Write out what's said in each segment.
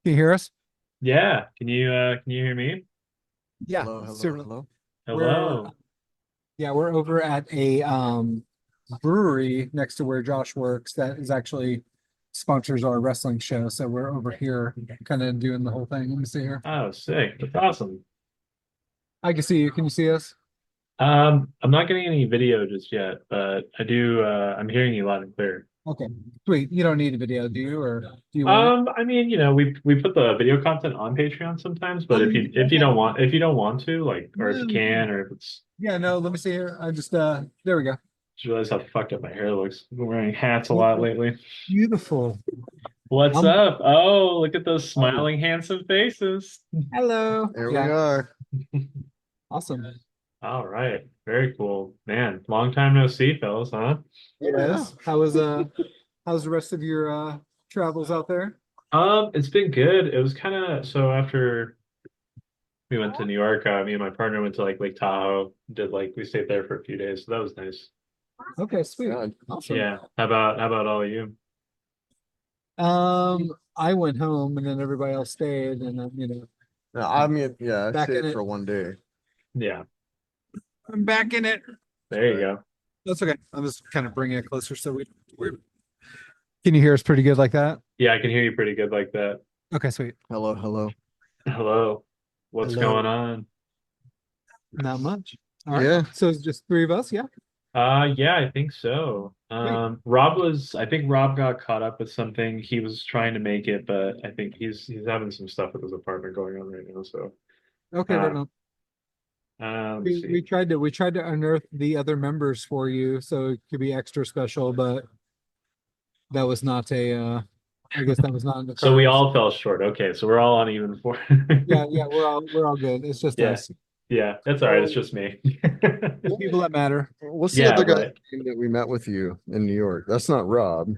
Can you hear us? Yeah. Can you hear me? Yeah, Hello, hello, certainly. hello. We're Hello. yeah, we're over at a brewery next to where Josh works that is actually sponsors our wrestling show. So we're over here kind of doing the whole thing. Let me see here. Oh, sick. That's awesome. I can see you. Can you see us? I'm not getting any video just yet, but I'm hearing you loud and clear. Okay. Sweet. You don't need a video, do you? Or do you want it? I mean, we put the video content on Patreon sometimes, but if you Okay. don't want to, like, or if you No. can, or if it's Yeah, no, let me see here. I just there we go. just realize how fucked up my hair looks. I've been wearing hats a lot lately. Beautiful. What's Um, up? Oh, look at those Oh, smiling, handsome faces. hello. there we Yeah, are. awesome. All right. Very cool. Man, long time no see, fellas, huh? Yeah. Yes. How's the rest of your travels out there? It's been good. It was kind of so after we went to New York, me and my partner went to like Lake Tahoe, we stayed there for a few days, so that was nice. Okay, sweet. God. Awesome. Yeah. How about all of you? I went home and then everybody else stayed and No, I mean, yeah, I back in stayed it. for one day. Yeah, I'm back in it. there you Right. go. That's okay. I'm just kind of bringing it closer so we can you hear us pretty good like that? Yeah, I can hear you pretty good like that. Okay, sweet. Hello, hello. Hello. What's going Hello. on? Not much. All right. Yeah. So it's just three of us, yeah? Yeah, I think so. Sweet. I think Rob got caught up with something. He was trying to make it, but I think he's having some stuff with his apartment going on right now. So, Okay, right uh, on. let me We see. tried to unearth the other members for you so it could be extra special, but that was not a I guess that was not in the So we cards. all fell short. Okay, so we're all on even for. Yeah, yeah, we're all good. It's just Yeah, us. yeah, that's all right. It's So just me. the people that matter. What's the Yeah, other guy's right. name that we met with you in New York? That's not Rob.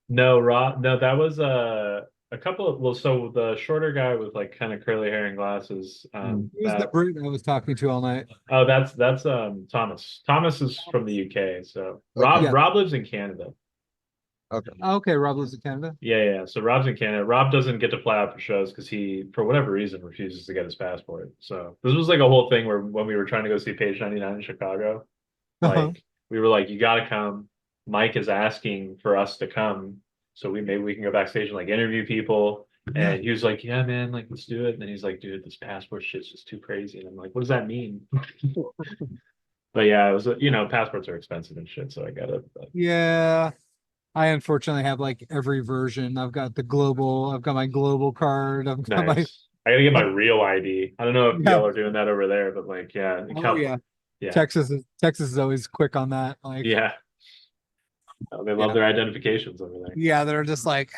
No, Rob. No, that was a couple of well. So the shorter guy with like kind of curly hair and glasses. Hmm. Who was the brute I was talking to all night? Oh, that's Thomas. Thomas is from the UK. So Okay. Yeah. Rob lives in Canada. Okay. Okay, Rob lives in Canada. Yeah, yeah. So Rob's in Canada. Rob doesn't get to fly out for shows because he, for whatever reason, refuses to get his passport. So this was like a whole thing where when we were trying to go see Page 99 in Chicago, Uh-huh. like we were like, you gotta come. Mike is asking for us to come. So maybe we can go backstage and like interview people. Yeah. And he was like, yeah, man, like let's do it. And then he's like, dude, this passport shit's just too crazy. And I'm like, what does that mean? But yeah, it was, passports are expensive and shit. So I gotta, Yeah. I unfortunately have like every version. I've got my global card, I've got my nice. I gotta get my real ID. I don't know if yeah. y'all are doing that over there, but like, yeah, Oh yeah. yeah, Texas is always quick on that. Like, yeah. Oh, they love yeah. their identifications over there. Yeah, they're just like,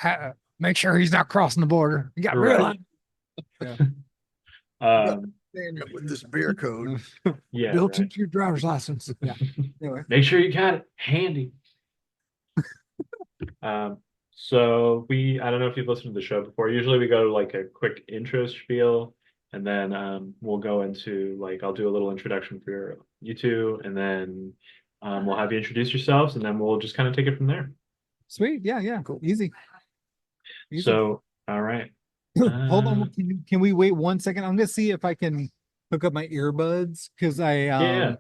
make sure he's not crossing the border. You got real Right. ID. Yeah. You got Um, stand up with this beer code. yeah, Built right. into your driver's license. Yeah. Anyway. Make sure you got it handy. Um, I don't know if you've listened to the show before. Usually we go to like a quick intro spiel, and then we'll go into like I'll do a little introduction for you two, and then we'll have you introduce yourselves, and then we'll just kind of take it from there. Sweet. Yeah, yeah. Cool. Easy. Easy. So, all right. Hold on. Can we wait 1 second? I'm gonna see if I can hook up my earbuds because Yeah,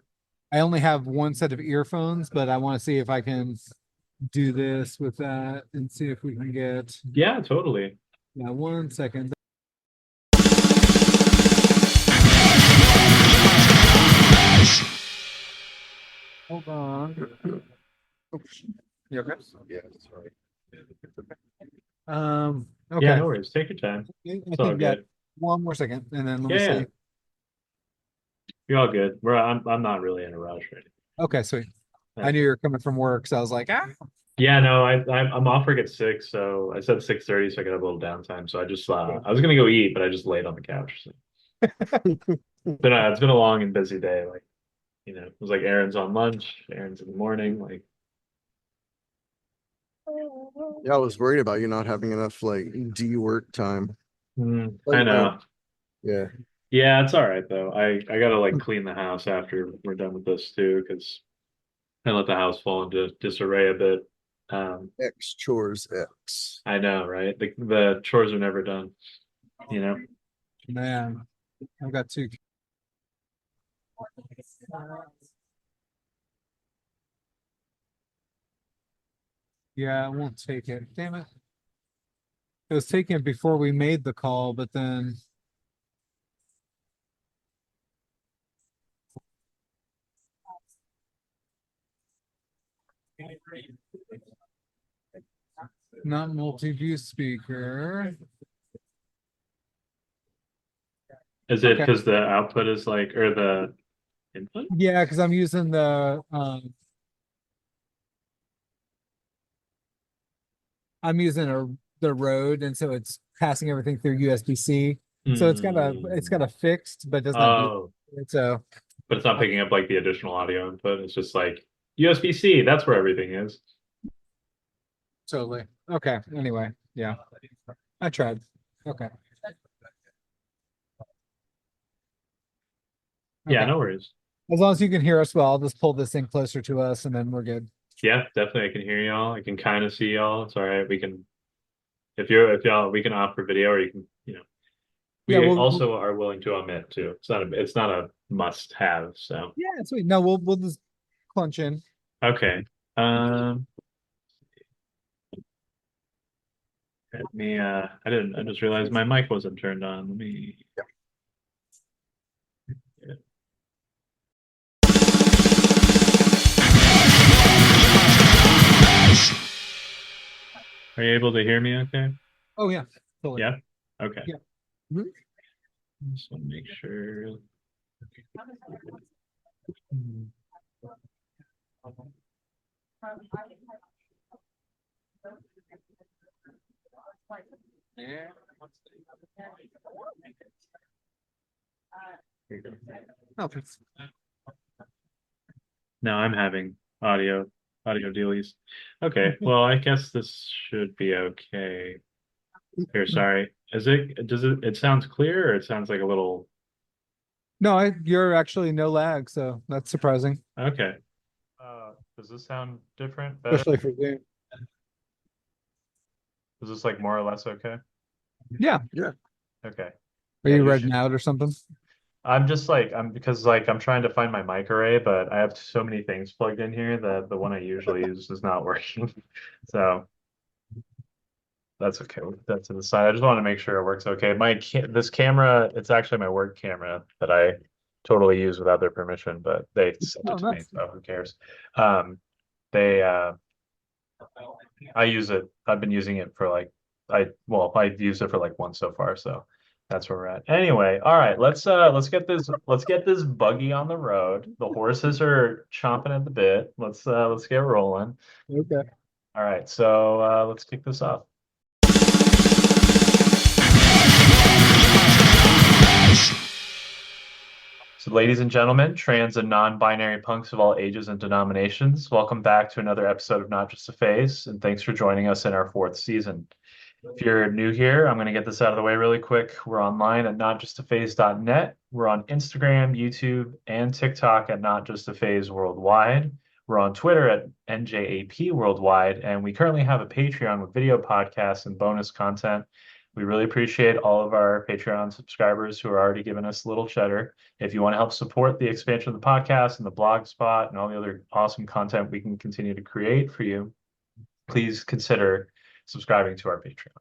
I only have one set of earphones, but I want to see if I can do this with that and see if we can get yeah, totally. 1 second. Hold on. You okay? Yeah, sorry. Yeah, Okay. no worries. Take your time. I It's all think that good. 1 more second and then let me Yeah, yeah, see. you're all good. I'm not really in a rush right Okay, sweet. now. I knew you were coming from work, so I was like, ah. Yeah, no, I'm off work at 6, so I said 6:30 so I could have a little downtime. So I just I was gonna go eat, but I just laid on the couch. So. It's been a long and busy day. Like, it was like Aaron's on lunch, Aaron's in the morning. Like, Yeah, I was worried about you not having enough like D work time. I Like, know. yeah. Yeah, it's all right though. I gotta like clean the house after we're done with this too, because I let the house fall into disarray a bit. Um, X chores X. I know, right? The chores are never done. you know. Man, I've got two. Yeah, I won't take it. Damn it. It was taken before we made the call, but then not multi-view speaker. Is it Okay. because the output is like, or the input? Yeah, because I'm using the Rode, and so it's passing everything through USB-C. So it's got a fixed, but doesn't have Oh, Bluetooth. So but it's not picking up like the additional audio input. It's just like USB-C. That's where everything is. totally. Okay. Anyway, yeah. I tried. Okay. Yeah, Okay. no worries. As long as you can hear us well, I'll just pull this thing closer to us and then we're good. Yeah, definitely. I can hear y'all. I can kind of see y'all. It's all right. We can, if y'all, we can opt for video, or you can, Yeah, we we'll also are willing to omit too. It's not a must have. So, yeah, sweet. No, we'll just clunch in. okay. Um, I just realized my mic wasn't turned on. Let me. Yeah. Are you able to hear me okay? Oh yeah, totally. Yeah. Okay. Yeah. Mhm. Just want to make sure. Yeah. Here you go. Oh, thanks. Now I'm having audio dealies. Okay, well, I guess this should be okay. Here, sorry. It sounds clear, or it sounds like a little. No, you're actually no lag, so that's surprising, Okay. Does this sound different, better? especially for Zoom. Is this like more or less okay? Yeah. Okay. Are Yeah, you you reading should. out or something? Because I'm trying to find my mic array, but I have so many things plugged in here that the one I usually use is not working. So that's okay. That's to the side. I just want to make sure it works okay. This camera, it's actually my work camera that I totally use without their permission, but they sent Oh, it to me, nice. so who cares? They I use it. I've been using it for like I've used it for like once so far, so that's where we're at. Anyway, all right, let's get this buggy on the road. The horses are chomping at the bit. Let's get rolling. Okay. All right, so let's kick this off. So, ladies and gentlemen, trans and non-binary punks of all ages and denominations, welcome back to another episode of Not Just a Phase, and thanks for joining us in our 4th season. If you're new here, I'm going to get this out of the way really quick. We're online at notjustaphase.net. We're on Instagram, YouTube, and TikTok at Not Just a Phase Worldwide. We're on Twitter at NJAP Worldwide, and we currently have a Patreon with video podcasts and bonus content. We really appreciate all of our Patreon subscribers who are already giving us a little cheddar. If you want to help support the expansion of the podcast and the blog spot and all the other awesome content we can continue to create for you, please consider subscribing to our Patreon.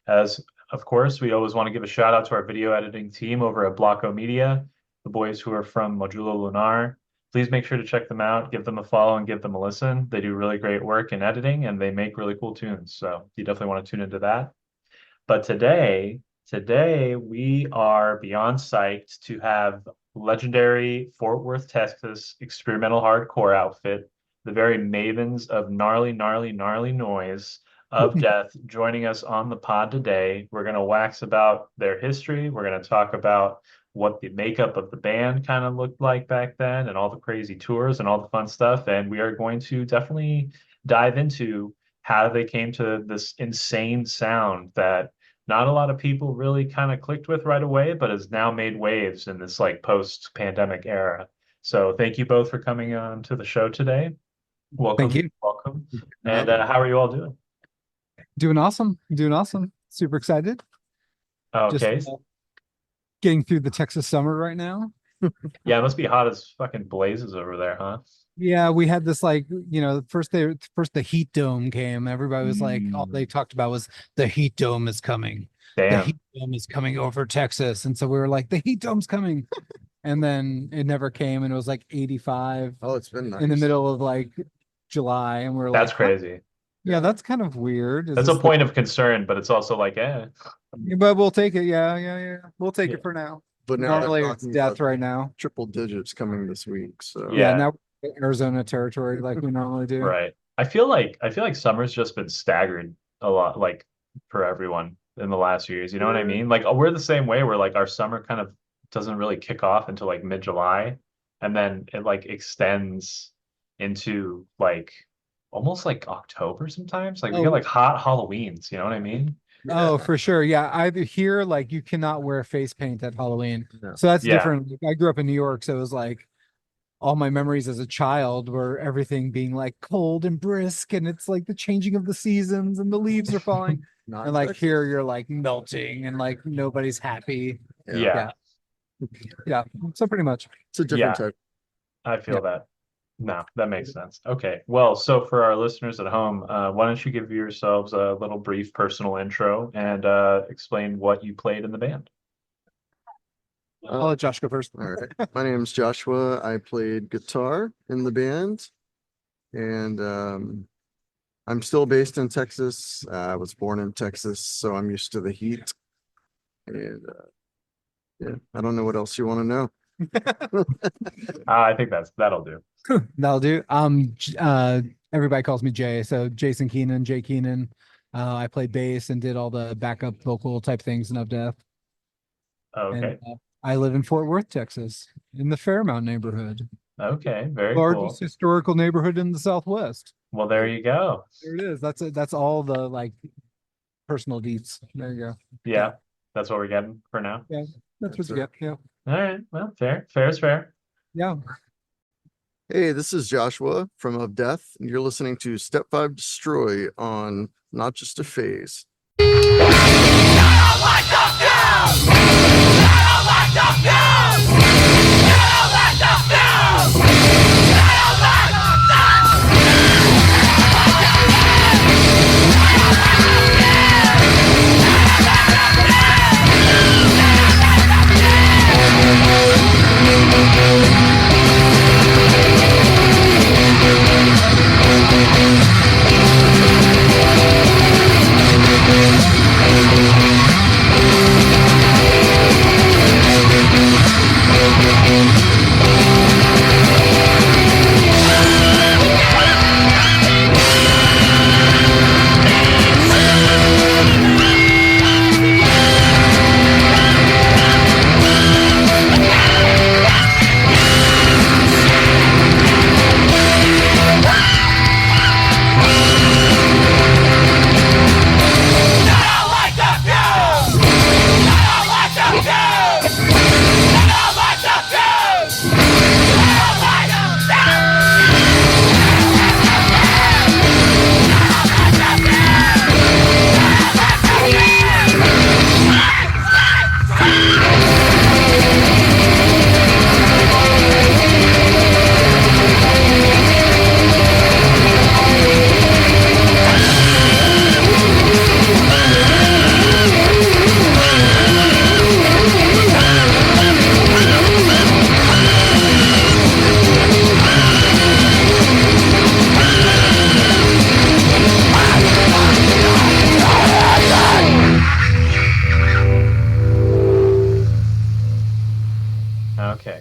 As of course, we always want to give a shout out to our video editing team over at Blocko Media, the boys who are from Modulo Lunar. Please make sure to check them out, give them a follow, and give them a listen. They do really great work in editing, and they make really cool tunes. So you definitely want to tune into that. But today we are beyond psyched to have legendary Fort Worth, Texas experimental hardcore outfit, the very mavens of gnarly, gnarly, gnarly noise of death, joining us on the pod today. We're going to wax about their history. We're going to talk about what the makeup of the band kind of looked like back then and all the crazy tours and all the fun stuff. And we are going to definitely dive into how they came to this insane sound that not a lot of people really kind of clicked with right away, but has now made waves in this like post-pandemic era. So thank you both for coming on to the show today. Welcome. Thank you. Welcome. And how are you all doing? Doing awesome. Doing awesome. Super excited. Just Okay. getting through the Texas summer right now. Yeah, it must be hot as fucking blazes over there, huh? Yeah, we had this like, first the heat dome came. Everybody was like, all they talked about was the heat dome is coming. The Damn. heat dome is coming over Texas. And so we were like, the heat dome's coming. And then it never came, and it was like 85 Oh, it's been nice. in the middle of like July, and we're That's like, crazy. yeah, that's kind of weird. Is That's a this point of concern, but it's also like, but we'll take it. Yeah. We'll take Yeah. it for now. But now they're Normally it's talking death about right now. triple digits coming this week. So Yeah. Now we're in Arizona territory like we normally do. right. I feel like summer's just been staggered a lot, like for everyone in the last few years. You know what I mean? Like we're the same way where like our summer kind of doesn't really kick off until like mid-July, and then it like extends into like almost like October sometimes. Like we Oh. get like hot Halloweens, you know what I mean? Oh, for sure. Yeah. Either here, like you cannot wear face paint at Halloween. No. So that's Yeah. different. Like, I grew up in New York, so it was like all my memories as a child were everything being like cold and brisk, and it's like the changing of the seasons and the leaves are falling. not And like Texas. here you're like melting and like nobody's happy. Yeah. Yeah. So pretty much. It's a different Yeah. type. I feel Yeah. that. No, that makes sense. Okay. Well, so for our listeners at home, why don't you give yourselves a little brief personal intro and explain what you played in the band? I'll let Josh go first. All right. My name's Joshua. I played guitar in the band, and I'm still based in Texas. I was born in Texas, so I'm used to the heat. And yeah, I don't know what else you want to know. I think that'll do. That'll do. Everybody calls me Jay. So Jason Keenan, Jay Keenan. I played bass and did all the backup vocal type things in Of Death. Okay. And, I live in Fort Worth, Texas, in the Fairmount neighborhood, Okay. Very largest cool. historical neighborhood in the Southwest. Well, there you go. There it is. That's it. That's all the like personal deeds. There you go. Yeah. That's what we're getting for now. That's what That's you it. get. Yeah. All right. Well, fair. Fair is fair. Yeah. Hey, this is Joshua from Of Death, and you're listening to Step 5 Destroy on Not Just a Phase. Okay.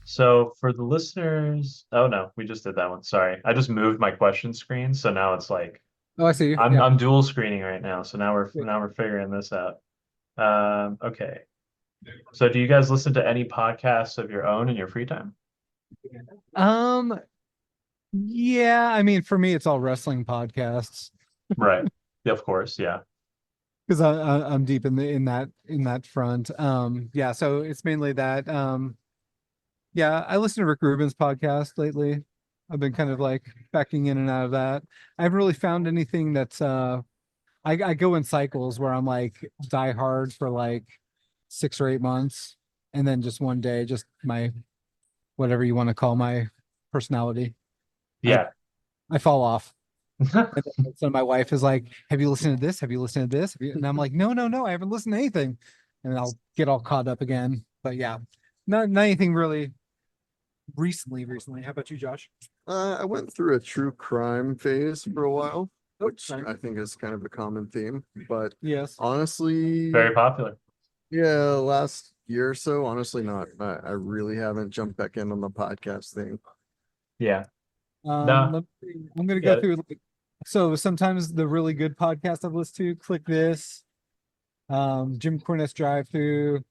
So for the listeners, oh no, we just did that one. Sorry. I just moved my question screen, so now it's like Oh, I see you. I'm Yeah. I'm dual screening right now. So now Great. we're figuring this out. Okay. So do you guys listen to any podcasts of your own in your free time? Yeah. I mean, for me, it's all wrestling podcasts Right. Of course, yeah. because I'm deep in that front. Yeah. So it's mainly that. Yeah, I listen to Rick Rubin's podcast lately. I've been kind of like backing in and out of that. I haven't really found anything that's I go in cycles where I'm like die hard for like 6 or 8 months, and then just one day, just my whatever you want to call my personality, Yeah. I fall off. So my wife is like, "Have you listened to this? Have you listened to this?" And I'm like, "No, no, no, I haven't listened to anything." And I'll get all caught up again. But yeah, not anything really recently. Recently, how about you, Josh? I went through a true crime phase for a while, which sorry. I think is kind of a common theme. But Yes. honestly, Very popular. yeah, last year or so, honestly, not. I really haven't jumped back in on the podcast thing. Yeah. Nah. I'm gonna Yeah. go through. So sometimes the really good podcast I've listened to, Click This, Jim Cornette's Drive Through,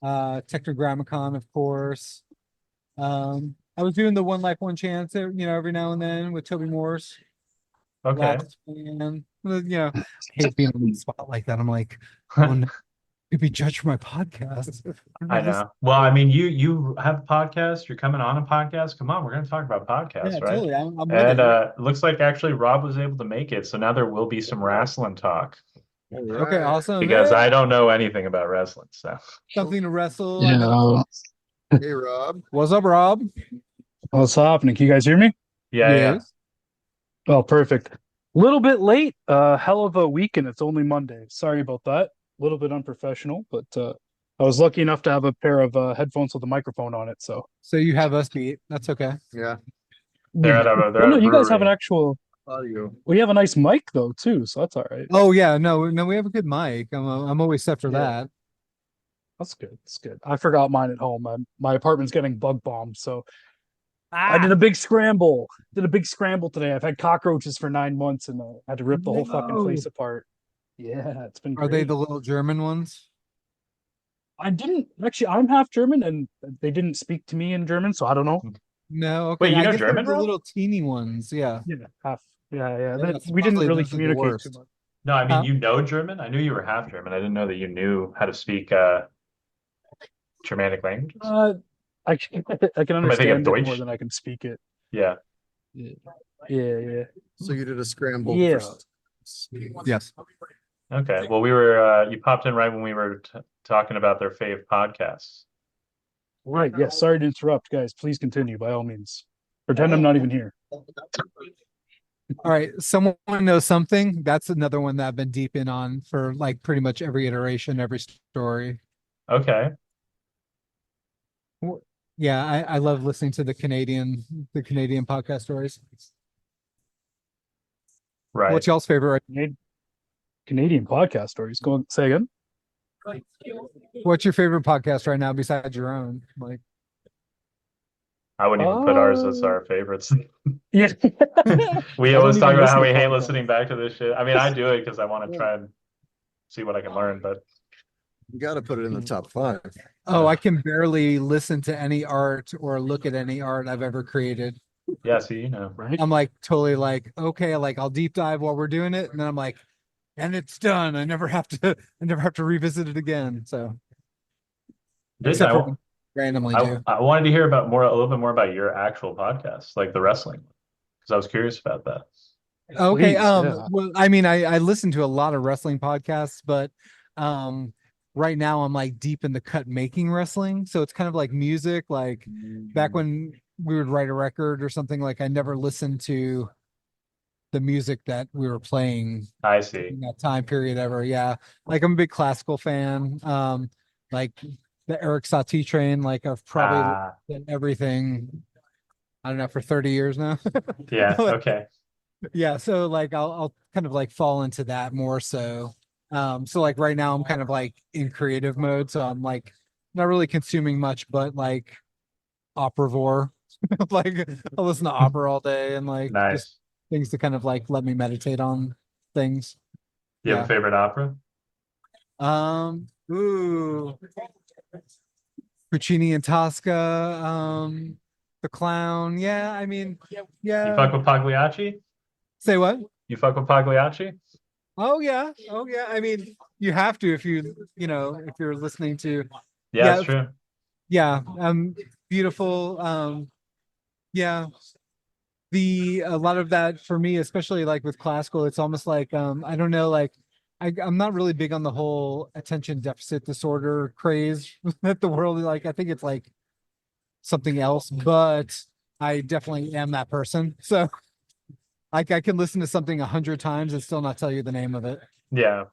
Tetragrammaton, of course. I was doing the One Life, One Chance, every now and then with Toby Morse. Okay. Last fan. I hate being on the spot like that. I'm like, oh no, you'd be judged for my podcast. I know. Well, I mean, you have a podcast. You're coming on a podcast. Come on, we're going to talk about podcasts, Yeah, right? totally. I'm with And it. it looks like actually Rob was able to make it, so now there will be some wrestling talk Okay, awesome. because Hey, I don't know anything about wrestling. So something to wrestle. Yeah. Hey, Rob. What's up, Rob? What's happening? Can you guys hear me? yeah. Yes. Oh, perfect. Little bit late. Hell of a week, and it's only Monday. Sorry about that. A little bit unprofessional, but I was lucky enough to have a pair of headphones with a microphone on it. So So you have us beat. That's okay. Yeah, They're at a Well, no, you guys have an brewery. actual. audio. We have a nice mic though too, so that's all right. Oh yeah, no, we have a good mic. I'm always set for Yeah. that. That's good. That's good. I forgot mine at home. My apartment's getting bug bombed, so I did a big scramble. Did a big scramble today. I've had cockroaches for 9 months, and I had to rip the whole fucking place No. apart. Yeah, it's been Are they great. the little German ones? I didn't actually. I'm half German, and they didn't speak to me in German, so I don't know. No, okay. Wait, you I know guess they're German, the Rob? little teeny ones. Yeah. Yeah, half. Yeah. Yeah, We didn't supposedly really those are the communicate too worst. much. No, I mean, Huh? you know German? I knew you were half German. I didn't know that you knew how to speak Germanic languages. I can Am I thinking of understand it more Deutsch? than I can speak it. Yeah. Yeah. So you did a scramble. Yeah. Yes. Okay. Well, you popped in right when we were talking about their fave podcasts. Right. Yeah. Sorry to interrupt, guys. Please continue by all means. Pretend I'm not even here. All right. Someone knows something. That's another one that I've been deep in on for like pretty much every iteration, every story. Okay. Yeah, I love listening to the Canadian podcast stories. Right. What's y'all's favorite? Canadian podcast stories. Go on, say again. What's your favorite podcast right now besides your own? Like, I wouldn't even put ours as our favorites. Yeah. We I always don't talk even about how listen we to hate podcasts. listening back to this shit. I mean, I do it because I want to try and see what I can learn, but You got to put it in the top 5. oh, I can barely listen to any art or look at any art I've ever created. yeah, see, you know. Right. I'm like totally like, okay, like I'll deep dive while we're doing it, and then I'm like, and it's done. I never have to revisit it again. So except for when I randomly do. I wanted to hear a little bit more about your actual podcast, like the wrestling, because I was curious about that. Okay. Please, yeah. Well, I mean, I listen to a lot of wrestling podcasts, but right now I'm like deep in the cut making wrestling. So it's kind of like music, like back when we would write a record or something, like I never listened to the music that we were playing I see. in that time period ever. Yeah. Like I'm a big classical fan. Like the Eric Satie train, like I've probably Ah, done everything, I don't know, for 30 years now. yeah, okay. Yeah, so like I'll kind of like fall into that more so. So like right now I'm kind of like in creative mode, so I'm like not really consuming much, but like operavore. Like I'll listen to opera all day and like just Nice. things to kind of like let me meditate on things. You have a favorite opera? Ooh, Puccini and Tosca, The Clown. Yeah, I mean, You yeah. fuck with Pagliacci? Say what? You fuck with Pagliacci? Oh yeah. I mean, you have to if if you're listening to. Yeah, Yeah. that's true. Yeah, beautiful. Yeah, a lot of that for me, especially like with classical, it's almost like I don't know, like I'm not really big on the whole attention deficit disorder craze that the world like. I think it's like something else, but I definitely am that person. So like I can listen to something 100 times and still not tell you the name of it. Yeah.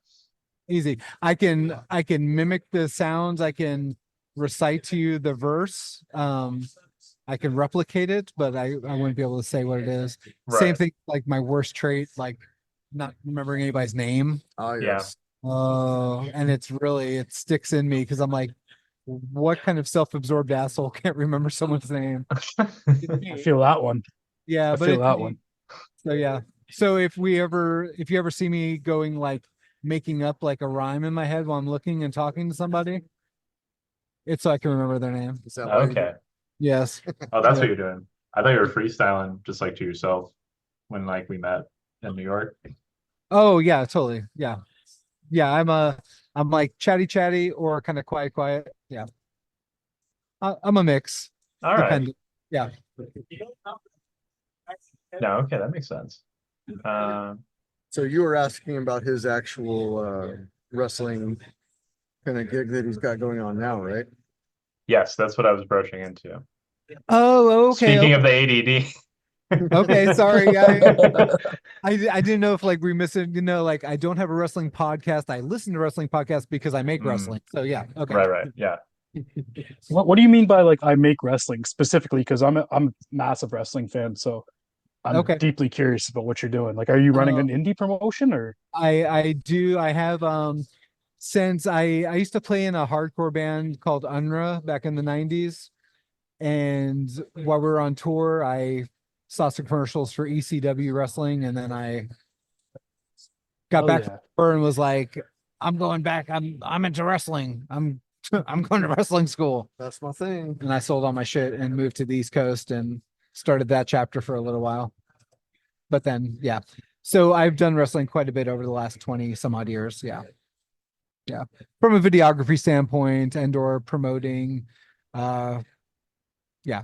Easy. I can mimic the sounds. I can recite to you the verse. I can replicate it, but I wouldn't be able to say what it is. Same Right. thing like my worst trait, like not remembering anybody's name. Oh, Yeah. yes. Oh, and it sticks in me because I'm like, what kind of self-absorbed asshole can't remember someone's name? I feel that one. Yeah, I but feel it's that me. one. So yeah. So if you ever see me going like making up like a rhyme in my head while I'm looking and talking to somebody, it's so I can remember their name. Is that why you- Okay. Yes. Oh, that's Yeah. what you're doing. I thought you were freestyling just like to yourself when like we met in New York. Oh yeah, totally. Yeah. Yeah, I'm like chatty or kind of quiet. Yeah. I'm a mix. All right. Depending. Yeah. No, okay, that makes sense. So you were asking about his actual wrestling kind of gig that he's got going on now, right? Yes, that's what I was broaching into. Oh, okay. Speaking of the ADD. Okay, sorry. I didn't know if like we missed it, like I don't have a wrestling podcast. I listen to wrestling podcasts because I make wrestling. So yeah. Okay. Right, yeah. What do you mean by like I make wrestling specifically? Because I'm a massive wrestling fan, so I'm Okay. deeply curious about what you're doing. Like, are you running an indie promotion or? I do. I have since I used to play in a hardcore band called Unra back in the 90s. And while we were on tour, I saw some commercials for ECW wrestling, and then I got back from tour and was like, I'm going back. I'm into wrestling. I'm going to wrestling school. That's my thing. And I sold all my shit and moved to the East Coast and started that chapter for a little while. But then, yeah. So I've done wrestling quite a bit over the last 20 some odd years. Yeah. Yeah. From a videography standpoint and or promoting, yeah,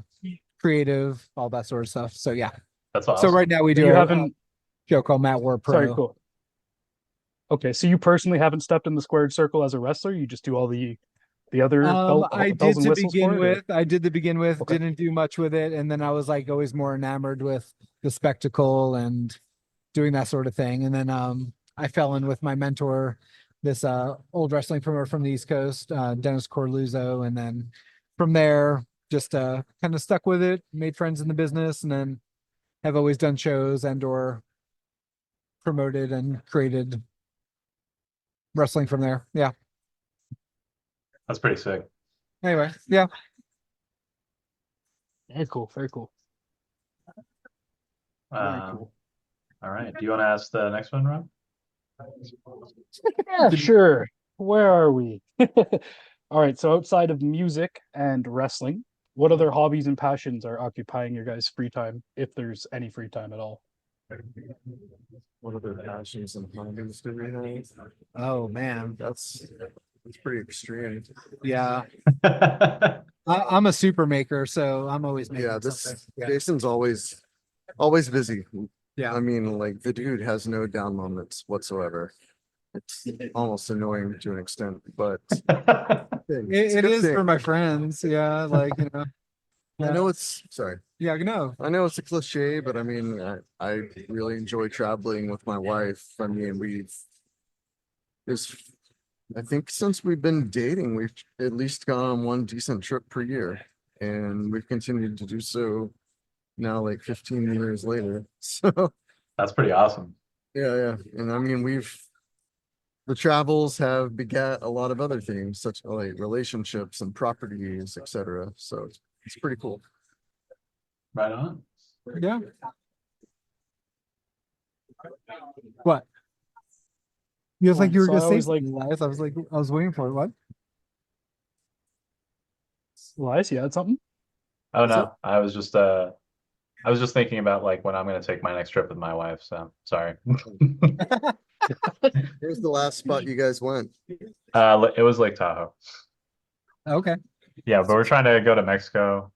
creative, all that sort of stuff. So yeah. That's awesome. So right now we do You a haven't. show called Matt War Pro. Sorry, cool. Okay, so you personally haven't stepped in the squared circle as a wrestler. You just do all the other I did bells and to whistles for begin it, or? with. I did to begin with. Okay. Didn't do much with it, and then I was like always more enamored with the spectacle and doing that sort of thing. And then I fell in with my mentor, this old wrestling promoter from the East Coast, Dennis Corluzzo, and then from there just kind of stuck with it, made friends in the business, and then have always done shows and or promoted and created wrestling from there. Yeah. That's pretty sick. Anyway, yeah. Very cool. Very cool. Very cool. All right. Do you want to ask the next one, Rob? Yeah, sure. Where are we? All right. So outside of music and wrestling, what other hobbies and passions are occupying your guys' free time, if there's any free time at all? What other passions and hobbies do we have? Oh man, That's pretty extreme. yeah. I'm a super maker, so I'm always making Yeah, something. Yeah. Jason's always busy. Yeah. I mean, like the dude has no down moments whatsoever. It's almost annoying to an extent, but It is for my friends. Yeah, like I know it's sorry. Yeah, no. I know it's a cliche, but I mean, I really enjoy traveling with my wife. I mean, I think since we've been dating, we've at least gone on one decent trip per year, and we've continued to do so now, like 15 years later. So That's pretty awesome. yeah, and I mean, the travels have begat a lot of other things, such like relationships and properties, etc. So it's pretty cool. Right on. Yeah. What? You was like you were So gonna I say was like- something, Elias. I was like, I was waiting for it. What? Elias, you had something? Oh no, I was just thinking about like when I'm gonna take my next trip with my wife. So sorry. Here's the last spot you guys went. It was Lake Tahoe. Okay. Yeah, but we're trying to go to Mexico.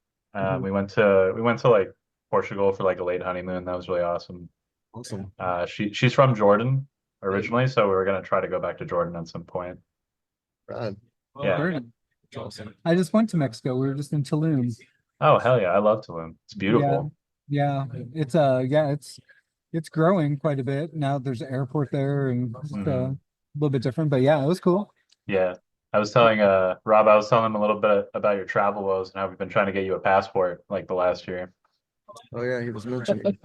We went to like Portugal for like a late honeymoon. That was really awesome. Awesome. She's from Jordan originally, so we were gonna try to go back to Jordan at some point. Rad. Yeah. Great. I just went to Mexico. We were just in Tulum. Oh hell yeah, I love Tulum. It's beautiful. Yeah, it's growing quite a bit now. There's an airport there, and just, a little bit different. But yeah, it was cool. Yeah. I was telling Rob, I was telling him a little bit about your travel woes and how we've been trying to get you a passport like the last year. Oh yeah, he was mentioning.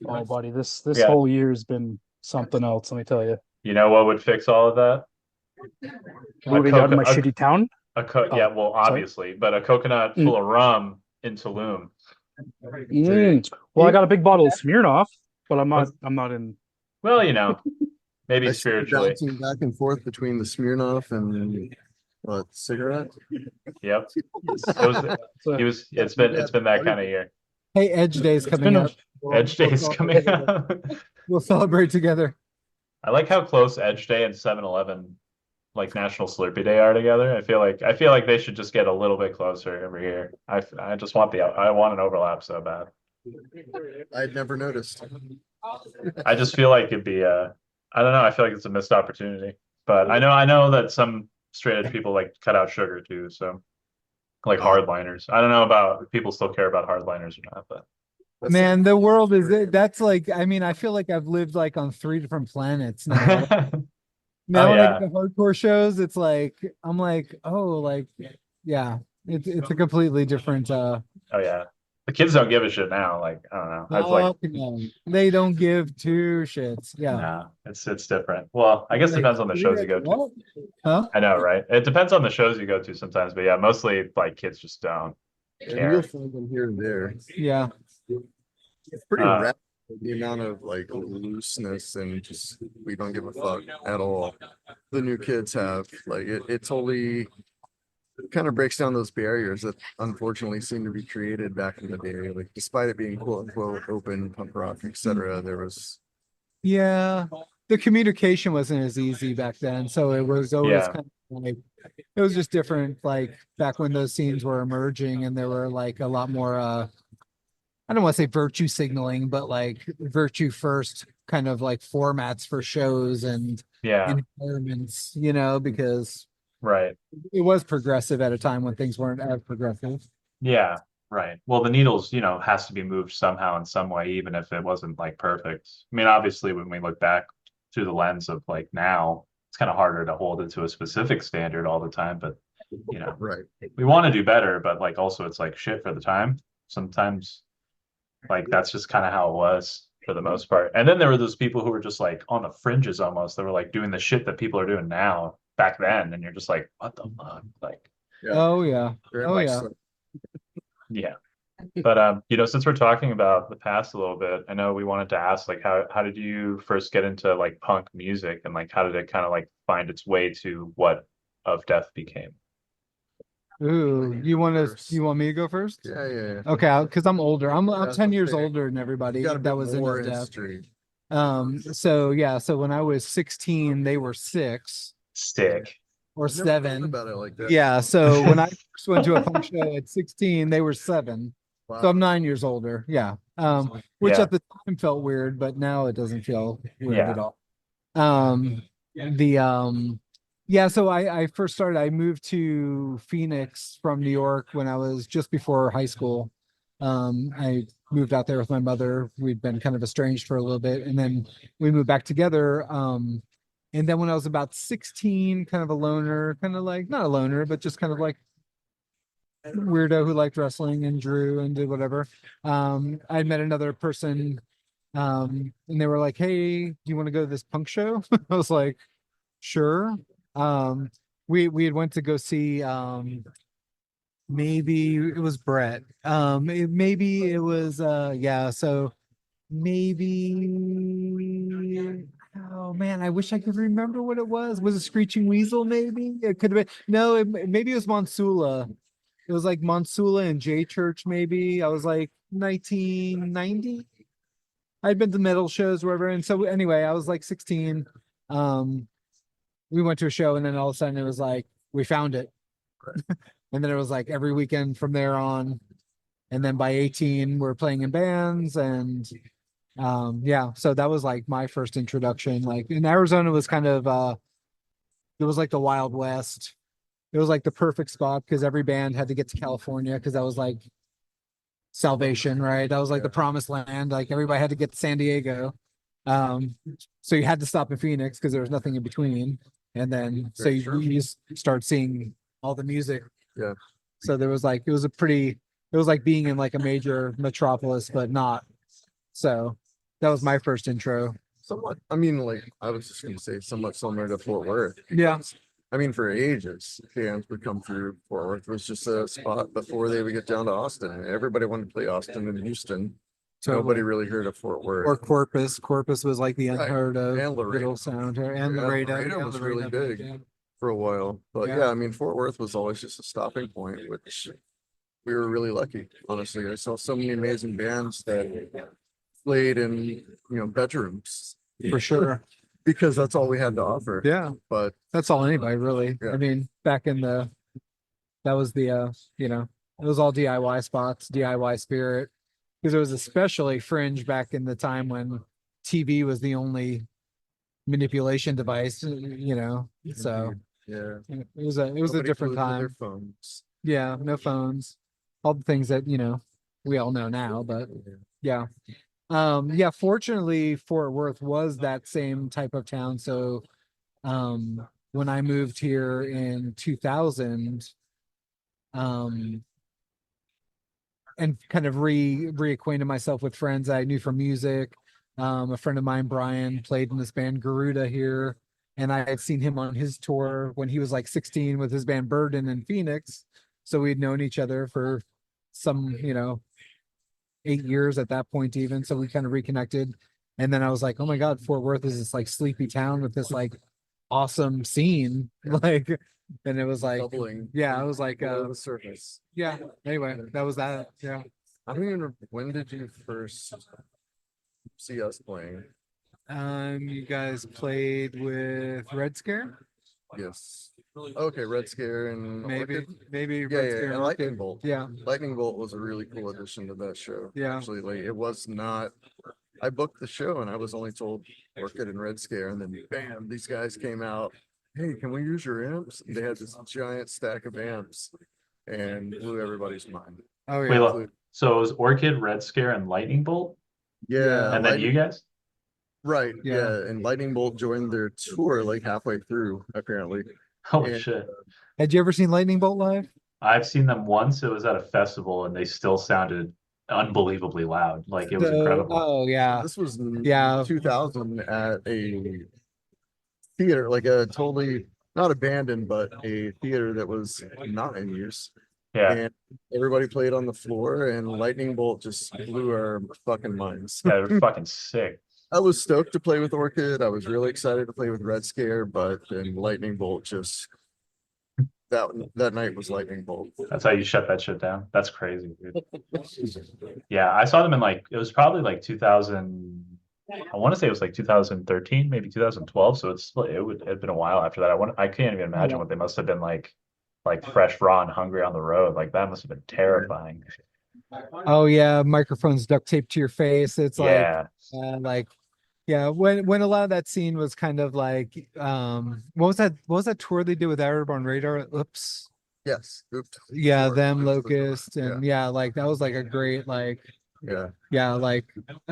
Oh, buddy, this Yeah. whole year has been something else. Let me tell you. You know what would fix all of that? Moving out of my shitty town. Yeah, well, obviously, but a coconut full of rum in Tulum. Well, I got a big bottle of Smirnoff, but I'm not in. Well, you know, maybe I see you spiritually. bouncing back and forth between the Smirnoff and what, cigarette? Yep. It's been that kind of year. Hey, Edge Day's coming up. Edge Day is coming up. We'll celebrate together. I like how close Edge Day and 7-Eleven, like National Slurpee Day, are together. I feel like they should just get a little bit closer every year. I just want I want an overlap so bad. I'd never noticed. I just feel like it'd be I don't know, I feel like it's a missed opportunity. But I know that some straight edge people like cut out sugar too, so like hardliners. I don't know about if people still care about hardliners or not, but Man, the world is that's like, I mean, I feel like I've lived like on 3 different planets now. Now when I get to hardcore shows, it's like I'm like, oh, like yeah, it's a completely different oh yeah. The kids don't give a shit now. Like, I don't know. I'd like no, they don't give 2 shits. Yeah. no, it's different. Well, I guess it depends on the shows you go to. What? Huh? I know, right? It depends on the shows you go to sometimes, but yeah, mostly like kids just don't And care. you'll find them here and there. Yeah. It's pretty rapid, the amount of like looseness and just we don't give a fuck at all. The new kids have like it totally kind of breaks down those barriers that unfortunately seem to be created back in the day. Like despite it being quote unquote open punk rock, etc., there was Yeah. The communication wasn't as easy back then. So it was always kind of like it was just different, like back when those scenes were emerging and there were like a lot more I don't want to say virtue signaling, but like virtue first kind of like formats for shows and environments, you know, because Right. it was progressive at a time when things weren't as progressive. Yeah, right. Well, the needles, you know, has to be moved somehow in some way, even if it wasn't like perfect. I mean, obviously, when we look back through the lens of like now, it's kind of harder to hold it to a specific standard all the time. But you know, right. We want to do better, but like also it's like shit for the time. Sometimes, like that's just kind of how it was for the most part. And then there were those people who were just like on the fringes almost. They were like doing the shit that people are doing now back then, and you're just like, what the fuck? Like, Oh yeah. Oh yeah. yeah. But you know, since we're talking about the past a little bit, I know we wanted to ask like how did you first get into like punk music and like how did it kind of like find its way to what Of Death became? Ooh, you want me to go first? Yeah. Okay, because I'm older. I'm That's 10 years okay. older than everybody Got a that bit was in more Of Death. history. So when I was 16, they were 6 Stick. or Never thought 7. about it like that. Yeah, so when I first went to a punk show at 16, they were 7. Wow. So I'm 9 years older. Yeah. Which Yeah. at the time felt weird, but now it doesn't feel weird Yeah. at all. So I first started, I moved to Phoenix from New York when I was just before high school. I moved out there with my mother. We'd been kind of estranged for a little bit, and then we moved back together. And then when I was about 16, kind of a loner, kind of like not a loner, but just kind of like weirdo who liked wrestling and drew and did whatever. I met another person, and they were like, "Hey, do you want to go to this punk show?" I was like, "Sure." We had went to go see maybe it was Brett. Maybe it was so maybe oh man, I wish I could remember what it was. Was it Screeching Weasel? Maybe it could have been. No, maybe it was Monsula. It was like Monsula and J Church. Maybe I was like 1990. I'd been to metal shows, wherever, and so anyway, I was like 16. We went to a show, and then all of a sudden it was like we found it, and then it was like every weekend from there on. And then by 18, we're playing in bands, and yeah, so that was like my first introduction. Like in Arizona was kind of it was like the Wild West. It was like the perfect spot because every band had to get to California because that was like salvation, right? That was like the promised land. Like everybody had to get to San Diego. Um, so you had to stop in Phoenix because there was nothing in between. And then so you just start seeing all the music. Yeah. So there was like it was like being in like a major metropolis, but not. So that was my first intro. Somewhat, I mean, like, I was just gonna say somewhat similar to Fort Worth. Yeah. I mean, for ages, bands would come through. Fort Worth was just a spot before they would get down to Austin. And everybody wanted to play Austin and Houston. Nobody really heard of Fort Worth. Or Corpus. Corpus was like the unheard of And Laredo. little sound. And Yeah, Laredo. Laredo Yeah, was Laredo. really big Yeah. for a while. But Yeah. yeah, I mean, Fort Worth was always just a stopping point, which we were really lucky, honestly. I saw so many amazing bands that played in, bedrooms For sure. because that's all we had to offer. Yeah. But That's all anybody really. Yeah. I mean, back in that was the it was all DIY spots, DIY spirit. Because it was especially fringe back in the time when TV was the only manipulation device, So yeah, it was a nobody different flew through time. their phones. Yeah, no phones. All the things that, we all know now, but yeah. Yeah, fortunately Fort Worth was that same type of town. So when I moved here in 2000, and kind of reacquainted myself with friends I knew from music. A friend of mine, Brian, played in this band Garuda here, and I had seen him on his tour when he was like 16 with his band Burden in Phoenix. So we'd known each other for some, 8 years at that point, even. So we kind of reconnected. And then I was like, oh my God, Fort Worth is this like sleepy town with this like awesome scene. Like, and it was like, Doubling. yeah, it was like, below the surface. yeah. Anyway, that was that. Yeah. I don't even remember, when did you first see us playing? You guys played with Red Scare? Yes. Okay, Red Scare and Maybe, Orchid? maybe Yeah, Red yeah, Scare. and Lightning Bolt. Yeah. Lightning Bolt was a really cool addition to that show. Yeah. Actually, like it was not. I booked the show and I was only told Orchid and Red Scare, and then bam, these guys came out. Hey, can we use your amps? And they had this giant stack of amps and blew everybody's mind. Oh Wait, yeah. look. So it was Orchid, Red Scare, and Lightning Bolt, Yeah, and then you guys. right? Yeah. Yeah, and Lightning Bolt joined their tour like halfway through, apparently. Holy And- shit! Had you ever seen Lightning Bolt live? I've seen them once. It was at a festival, and they still sounded unbelievably loud. Like it was incredible. Oh yeah. This was Yeah. 2000 at a theater, like a totally not abandoned, but a theater that was not in use. Yeah, And everybody played on the floor, and Lightning Bolt just blew our fucking minds. yeah, they were fucking sick. I was stoked to play with Orchid. I was really excited to play with Red Scare, but then Lightning Bolt just that night was Lightning Bolt. That's how you shut that shit down. That's crazy, dude. Yeah, I saw them in like it was probably like 2000. I want to say it was like 2013, maybe 2012. So it had been a while after that. I can't even imagine what they must have been like fresh, raw, and hungry on the road. Like that must have been terrifying. Oh yeah. Microphones duct taped to your face. It's Yeah, like yeah, when a lot of that scene was kind of like what was that tour they did with Airborne Radar? Oops. Yes. Oops. Yeah, Sure. them Locust, and yeah, like that was like a great like Yeah. like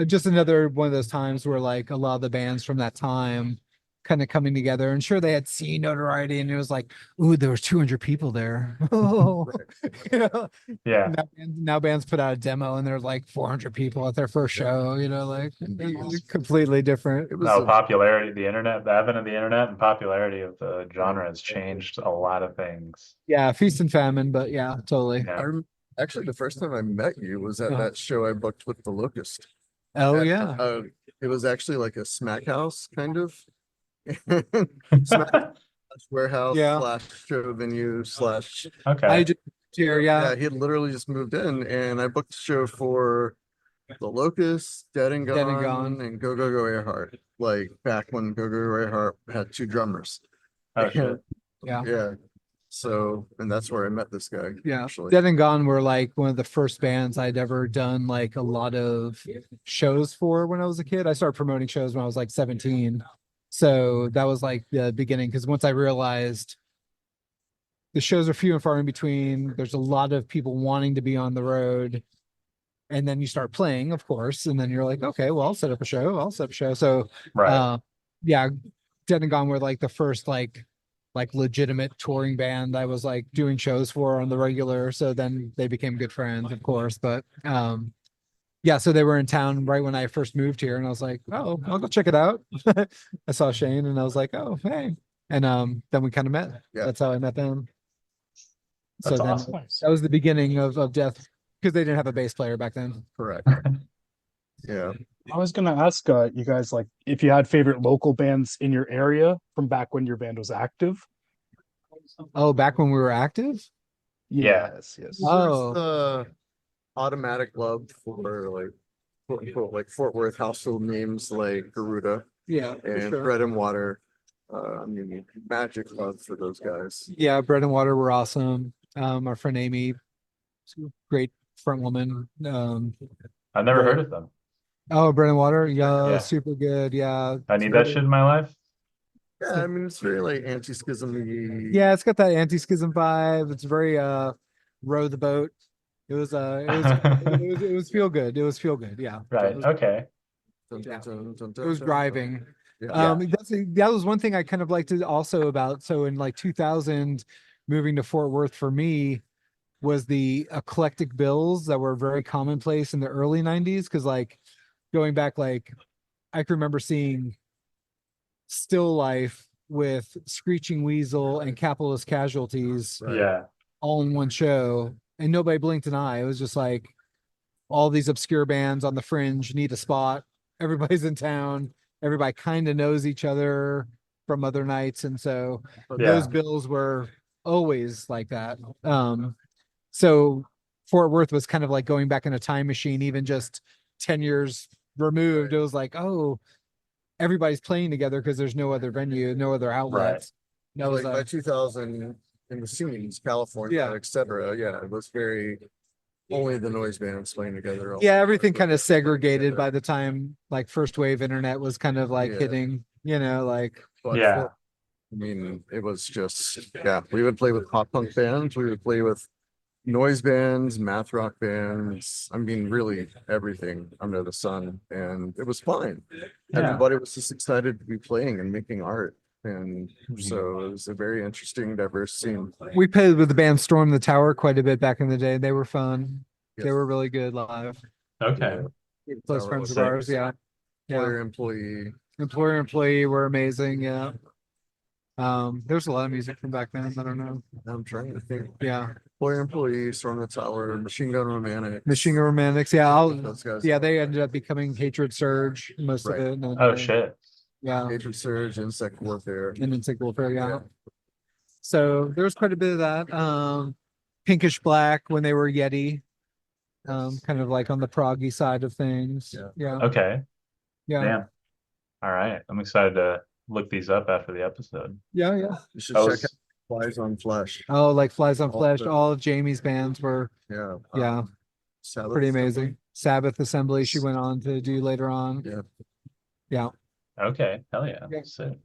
just another one of those times where like a lot of the bands from that time kind of coming together, and sure they had scene notoriety, and it was like, ooh, there was 200 people there. Oh, yeah. now bands put out a demo and there's like 400 people at their first show, like completely different. It was No, popularity, the internet, the advent of the internet and popularity of the genre has changed a lot of things. Yeah, feast and famine, but yeah, totally. Yeah. actually the first time I met you was at Uh-huh. that show I booked with the Locust. Oh At, yeah. it was actually like a smack house kind of. Smack warehouse Yeah. slash show venue slash Okay. I just here, yeah, he had literally just moved in, and I booked a show for the Locust, Dead and Dead and Gone, Gone. and Go Go Go Earhart. Like back when Go Go Go Earhart had two drummers. Oh, shit. Yeah. Yeah. So, and that's where I met this guy. Yeah, Actually. Dead and Gone were like one of the first bands I'd ever done like a lot of shows for when I was a kid. I started promoting shows when I was like 17. So that was like the beginning, because once I realized the shows are few and far in between, there's a lot of people wanting to be on the road. And then you start playing, of course, and then you're like, okay, well, I'll set up a show. So Right. yeah, Dead and Gone were like the first like legitimate touring band I was like doing shows for on the regular. So then they became good friends, of course. But yeah, so they were in town right when I first moved here, and I was like, oh, I'll go check it out. I saw Shane and I was like, oh, hey. And then we kind of met. Yeah. That's how I met them. That's so then awesome. that was the beginning of Death, because they didn't have a bass player back then. Correct. Yeah. I was gonna ask you guys like if you had favorite local bands in your area from back when your band was active. Oh, back when we were active? Yeah. Yes. Oh. There's the automatic love for like quote unquote like Fort Worth household names like Garuda Yeah, for and sure. Bread and Water. I mean, magic love for those guys. Yeah, Bread and Water were awesome. Our friend Amy, great front woman. I've never Right. heard of them. Oh, Bread and Water, yeah, Yeah. super good. Yeah, I need that shit in my life. Yeah, I mean it's very like anti-schism. yeah, it's got that anti-schism vibe. It's very row the boat. It was it was feel good. It was feel good. Yeah. Right. Okay. It was driving. Yeah. That was one thing I kind of liked it also about. So in like 2000, moving to Fort Worth for me was the eclectic bills that were very commonplace in the early 90s. Cause like going back, like I can remember seeing Still Life with Screeching Weasel and Capitalist Casualties Right. Yeah. all in one show, and nobody blinked an eye. It was just like all these obscure bands on the fringe need a spot. Everybody's in town. Everybody kind of knows each other from other nights. And so Yeah. those bills were always like that. So Fort Worth was kind of like going back in a time machine, even just 10 years removed. It was like, oh, everybody's playing together because there's no other venue, no other outlets. That was Like by 2000 in the scenes, California, Yeah. etc. Yeah, it was very only the noise bands playing together. yeah, everything kind of segregated by the time like first wave internet was kind of like Yeah. hitting, like But Yeah. I mean, it was just yeah. We would play with pop punk bands. We would play with noise bands, math rock bands. I mean, really everything under the sun, and it was fine. Yeah. Everybody was just excited to be playing and making art, and Mm-hmm. so it was a very interesting, diverse scene. we played with the band Storm the Tower quite a bit back in the day. They were fun. They Yes. were really good live. Okay. Close Tower friends was of sick. ours. Yeah. Employer Yeah. employee. Employer employee were amazing. Yeah. There's a lot of music from back then. I don't know. I'm trying to think. Yeah. Employer employee, Storm the Tower, Machine Gun Romantic. Machine Gun Romantics. Yeah. Those guys. Yeah. They ended up becoming Hatred Surge, most Right. of it. And then, Oh shit. Yeah. Hatred Surge, Insect Warfare. And Insect Warfare. Yeah. So there was quite a bit of that. Pinkish Black when they were Yeti. Kind of like on the proggy side of things. Yeah. Yeah. Okay. Yeah. Damn. All right. I'm excited to look these up after the episode. Yeah. Yeah. You should I check was- out Flies on Flesh. Oh, like Flies on All Flesh. the- All of Jamie's bands were, Yeah. yeah, Sabbath pretty Assembly. amazing. Sabbath Assembly she went on to do later on. Yeah. Yeah. Okay. Hell yeah. Yeah. Sick.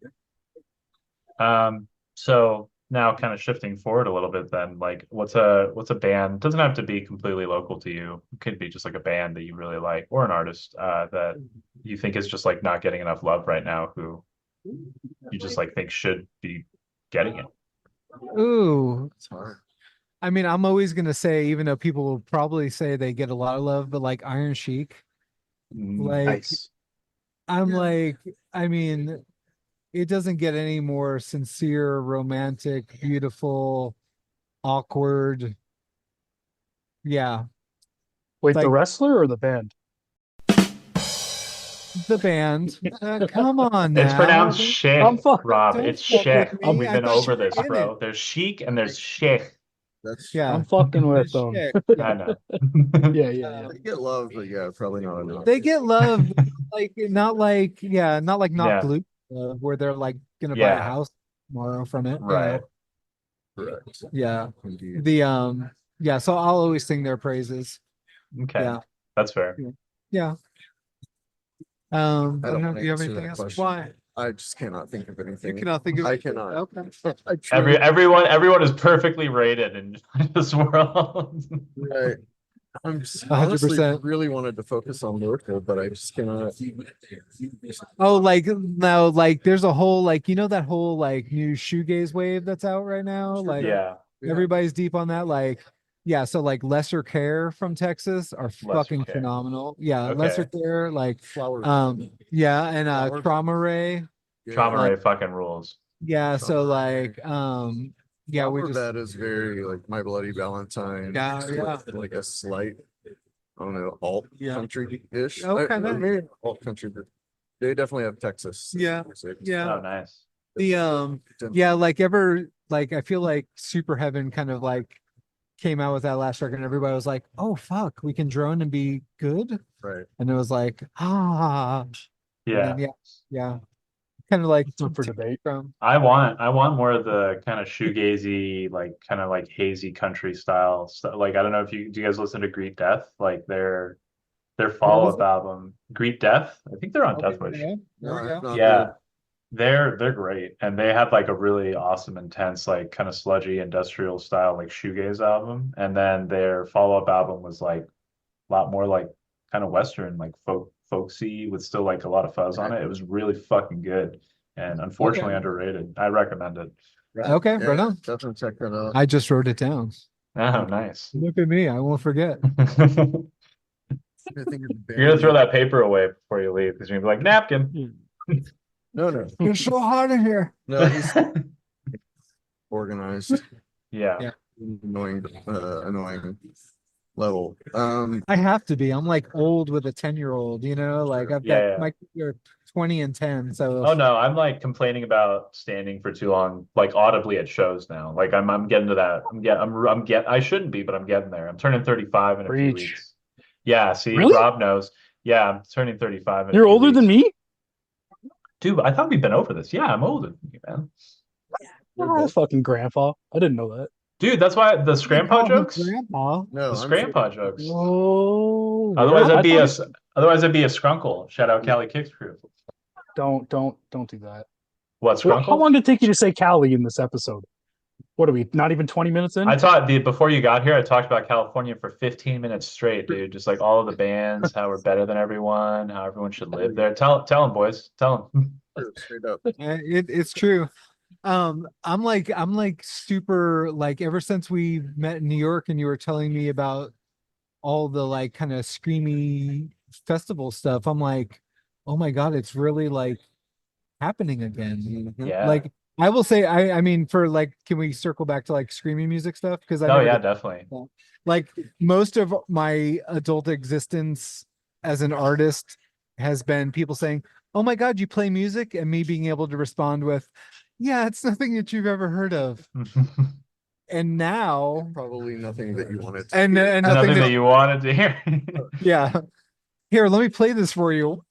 So now kind of shifting forward a little bit then, like what's a band, doesn't have to be completely local to you. It could be just like a band that you really like or an artist that you think is just like not getting enough love right now, who you just like think should be getting it. Ooh. It's hard. I mean, I'm always gonna say, even though people will probably say they get a lot of love, but like Iron Chic, Like- Nice. I'm Yeah. like, I mean, it doesn't get any more sincere, romantic, beautiful, awkward. Yeah. Wait, the Like- wrestler or the band? The band. Come on now. It's pronounced Sheikh, I'm fucking- Rob. don't It's fuck Sheikh. with me. We've I been thought over you were this, in bro. it. There's Sheik and there's Sheikh. That's Yeah. I'm fucking with them. Shit. I Yeah. know. Yeah. They get love, but yeah, probably not enough. They get love, like not like not Yeah. glue, where they're like gonna buy Yeah. a house tomorrow from it. Right. Correct. Yeah. Indeed. Yeah, so I'll always sing their praises. Okay, Yeah. that's fair. Yeah. I I don't don't know. wanna Do you have answer anything that else? question. Why? I just cannot think of anything. You cannot think of I cannot. Okay. I truly- Everyone is perfectly rated in this world. Right. I'm just honestly 100%. really wanted to focus on local, but I just cannot. Oh, like no, like there's a whole like that whole like new shoegaze wave that's out right now. Like Yeah, everybody's deep on that. Like, yeah, so like Lesser Care from Texas are fucking Care. phenomenal. Yeah, Okay. Lesser Care, like Flower. yeah, and Flower. Trauma Ray. Trauma Like- Ray fucking rules. Yeah, so like yeah, we Flower just Bed is very like My Bloody Valentine. Yeah, yeah. Like a slight, I don't know, alt Yeah. country-ish. Oh, kinda. Maybe alt country, but they definitely have Texas. Yeah. music. yeah. Oh, nice. The yeah, like I feel like Super Heaven kind of like came out with that last record and everybody was like, oh fuck, we can drone and be good. Right. And it was like, ah. And Yeah, then, yeah. Kind of like It's up for debate. from I want more of the kind of shoegazy, like kind of like hazy country style stuff. Like I don't know if do you guys listen to Greet Death? Like their follow-up album, Greet Death. I think they're on Death Wish. Yeah, No, there we go. not Yeah, they're great, and they have like a really awesome, intense, like kind of sludgy industrial style like shoegaze album. And then their follow-up album was like a lot more like kind of Western, like folksy with still like a lot of fuzz on it. It was really fucking good, and unfortunately underrated. I recommend it. Okay, Yeah, right on. definitely check that out. I just wrote it down. Oh, nice. Look at me, I won't forget. I think it's You're gonna throw that paper away before you leave because you're gonna be like napkin. No, It's so hot in here. no, he's organized. Yeah. Yeah. Annoying level. I have to be. I'm like old with a 10-year-old, like I've got Yeah, yeah. my kids are 20 and 10. So Oh no, I'm like complaining about standing for too long, like audibly at shows now. Like I'm getting to that. I shouldn't be, but I'm getting there. I'm turning 35 in a few Preach. weeks. Yeah, see, Really? Rob knows. Yeah, I'm turning 35 in a You're few older than weeks. me? Dude, I thought we'd been over this. Yeah, I'm older than you, man. Fucking grandpa. I didn't know that. Dude, that's why the scrampo jokes. Grandpa. no, The I'm scrampo jokes. Oh, Otherwise, yeah, I'd be I a thought- scrunkle. Shout out Cali Kicks crew. Don't do that. What Well, how scrunkle? long did it take you to say Cali in this episode? What are we? Not even 20 minutes in? I taught before you got here. I talked about California for 15 minutes straight, dude. Just like all of the bands, how we're better than everyone, how everyone should live there. Tell them, boys. Tell them. straight up. It's true. I'm like super like ever since we met in New York and you were telling me about all the like kind of screamy festival stuff. I'm like, oh my God, it's really like happening again. Yeah. Like I will say, I mean, for like, can we circle back to like screaming music stuff? Because I Oh never yeah, did- definitely. like most of my adult existence as an artist has been people saying, oh my God, you play music, and me being able to respond with, yeah, it's nothing that you've ever heard of. And now, Probably nothing that you wanted to and hear. nothing Nothing that, that you wanted to hear. yeah. Here, let me play this for you.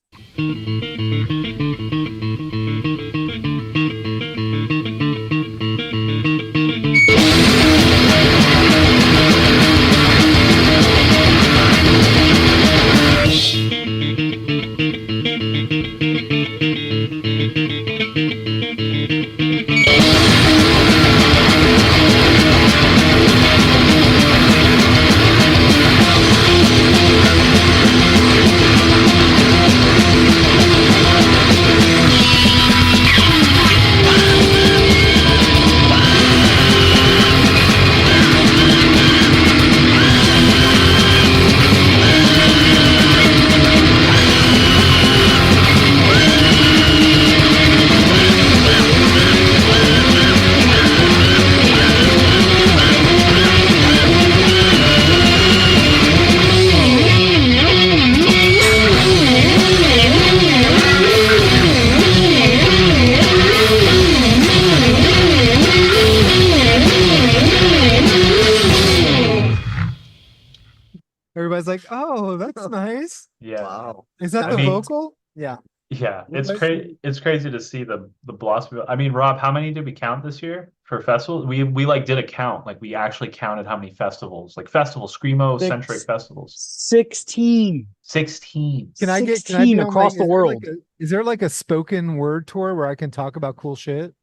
Everybody's like, oh, that's nice. Yeah. Wow. Is that I the mean- vocal? Yeah. Yeah, it's Right. crazy. It's crazy to see the blossom. I mean, Rob, how many did we count this year for festivals? We like did a count. Like we actually counted how many festivals, like festivals, screamo centric Six, festivals. 16. 16. Can I be on like, across the world. is there like a spoken word tour where I can talk about cool shit?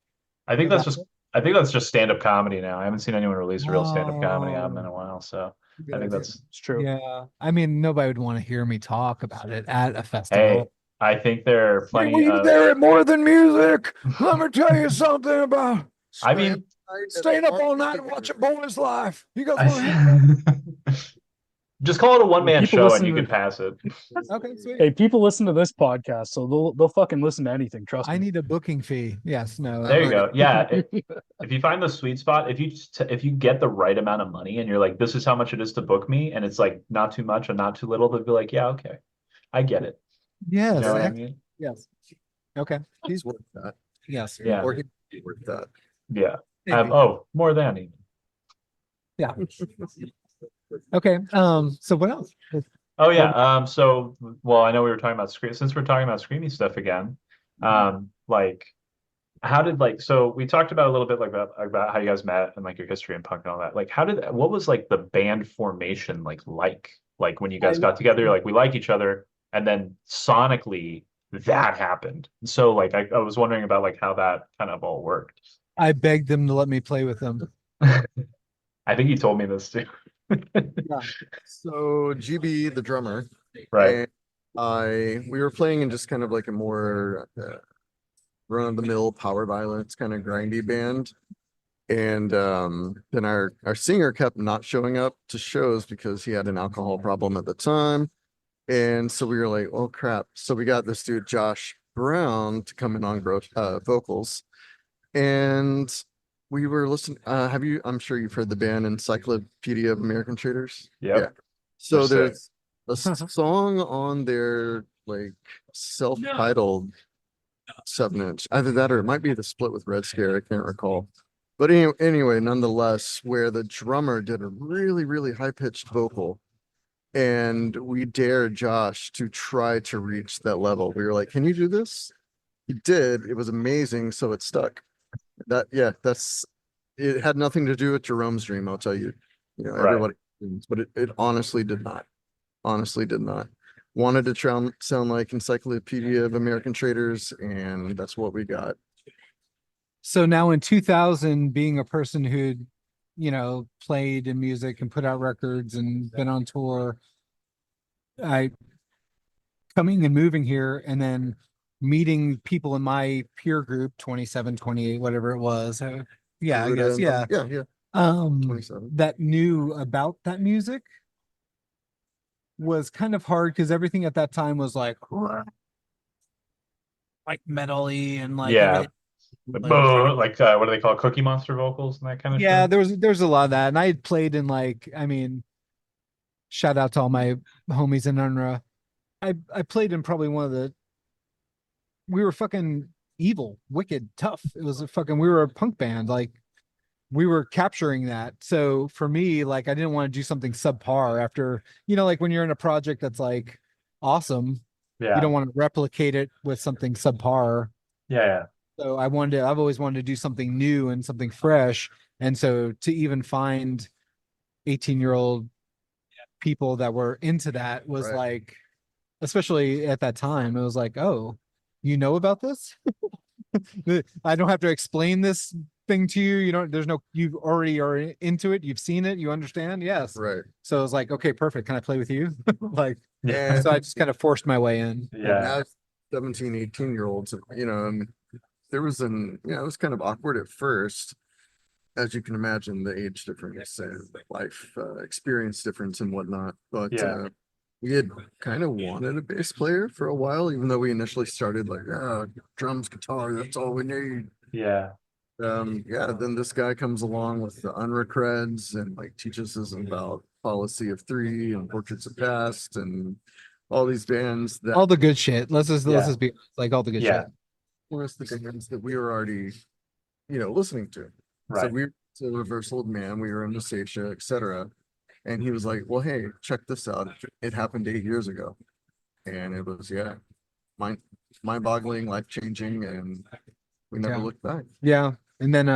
I think that's About just it? I think that's just stand-up comedy now. I haven't seen anyone release a real stand-up comedy album in Oh, a while, so I good think idea. that's It's true. Yeah. I mean, nobody would want to hear me talk about it at a hey, festival. I think there are plenty of There at more than music. Let me tell you something about I mean staying up all night and watching Boy's Life. You guys want to hear? just call it a Hey, one-man people show and listen you to can pass it. Okay, sweet. hey, people listen to this podcast, so they'll fucking listen to anything. Trust I me. need a booking fee. Yes, no. There you go. Yeah, if you find the sweet spot, if you get the right amount of money and you're like, this is how much it is to book me, and it's like not too much and not too little, they'll be like, yeah, okay, I get it. You Yes. know what I mean? Yes. Okay. He's worth that. Yes. Yeah, Or he'd be worth that. yeah. Maybe. Oh, more than even. Yeah. Okay. So what else? Oh yeah. So well, I know we were talking about since we're talking about screamy stuff again. Like how did like so we talked about a little bit like about how you guys met and like your history in punk and all that. Like what was like the band formation like when you guys got together, you're like we like each other, and then sonically that happened. So like I was wondering about like how that kind of all worked. I begged them to let me play with them. I think you told me this too. Yeah. So GB, the drummer, Right. and we were playing in just kind of like a more run-of-the-mill power violence kind of grindy band. And then our singer kept not showing up to shows because he had an alcohol problem at the time. And so we were like, oh crap. So we got this dude, Josh Brown, to come in on vocals. And we were listening. I'm sure you've heard the band Encyclopedia of American Traders. Yep. Yeah. So They're there's a song on their like self-titled 7-inch. Either that or it might be the split with Red Scare. I can't recall. But anyway, nonetheless, where the drummer did a really, really high-pitched vocal, and we dared Josh to try to reach that level. We were like, "Can you do this?" He did. It was amazing, so it stuck. It had nothing to do with Jerome's dream, I'll tell you. You know, Right. everybody, but it honestly did not. Honestly did not. Wanted to sound like Encyclopedia of American Traders, and that's what we got. So now in 2000, being a person who'd, played in music and put out records and been on tour, I coming and moving here and then meeting people in my peer group, 27, 28, whatever it was. Yeah, I guess. Yeah. Yeah. 27. That knew about that music was kind of hard because everything at that time was like metal-y and like Yeah. everything. Like what do they call Cookie Monster vocals and that kind of Yeah, stuff? there's a lot of that. And I had played in shout out to all my homies in UNRWA. I played in probably we were fucking evil, wicked, tough. It was we were a punk band. Like we were capturing that. So for me, like I didn't want to do something subpar after, like when you're in a project that's like awesome, you Yeah. don't want to replicate it with something subpar. Yeah. So I've always wanted to do something new and something fresh. And so to even find 18-year-old people that were into that was Right. like, especially at that time, it was like, oh, you know about this? I don't have to explain this thing to you. You already are into it. You've seen it. You understand. Yes. Right. So it was like, okay, perfect. Can I play with you? Like, Yeah. so I just kind of forced my way in. Yeah. As 17, 18-year-olds, and there was it was kind of awkward at first, as you can imagine, the age difference and life experience difference and whatnot. But Yeah. we had kind of wanted a bass player for a while, even though we initially started like, drums, guitar, that's all we need. Yeah. Then this guy comes along with the UNRWA creds and like teaches us about Policy of Three and Portraits of Past and all these bands that All the good shit. Let's just be like all the good Yeah. shit. was the bands that we were already, listening to. So Right. we were the Reverse Old Man, we were in Lusatia, etc. And he was like, well, hey, check this out. It happened 8 years ago. And it was, mine mind-boggling, life-changing, and we never Yeah. looked back. Yeah. And then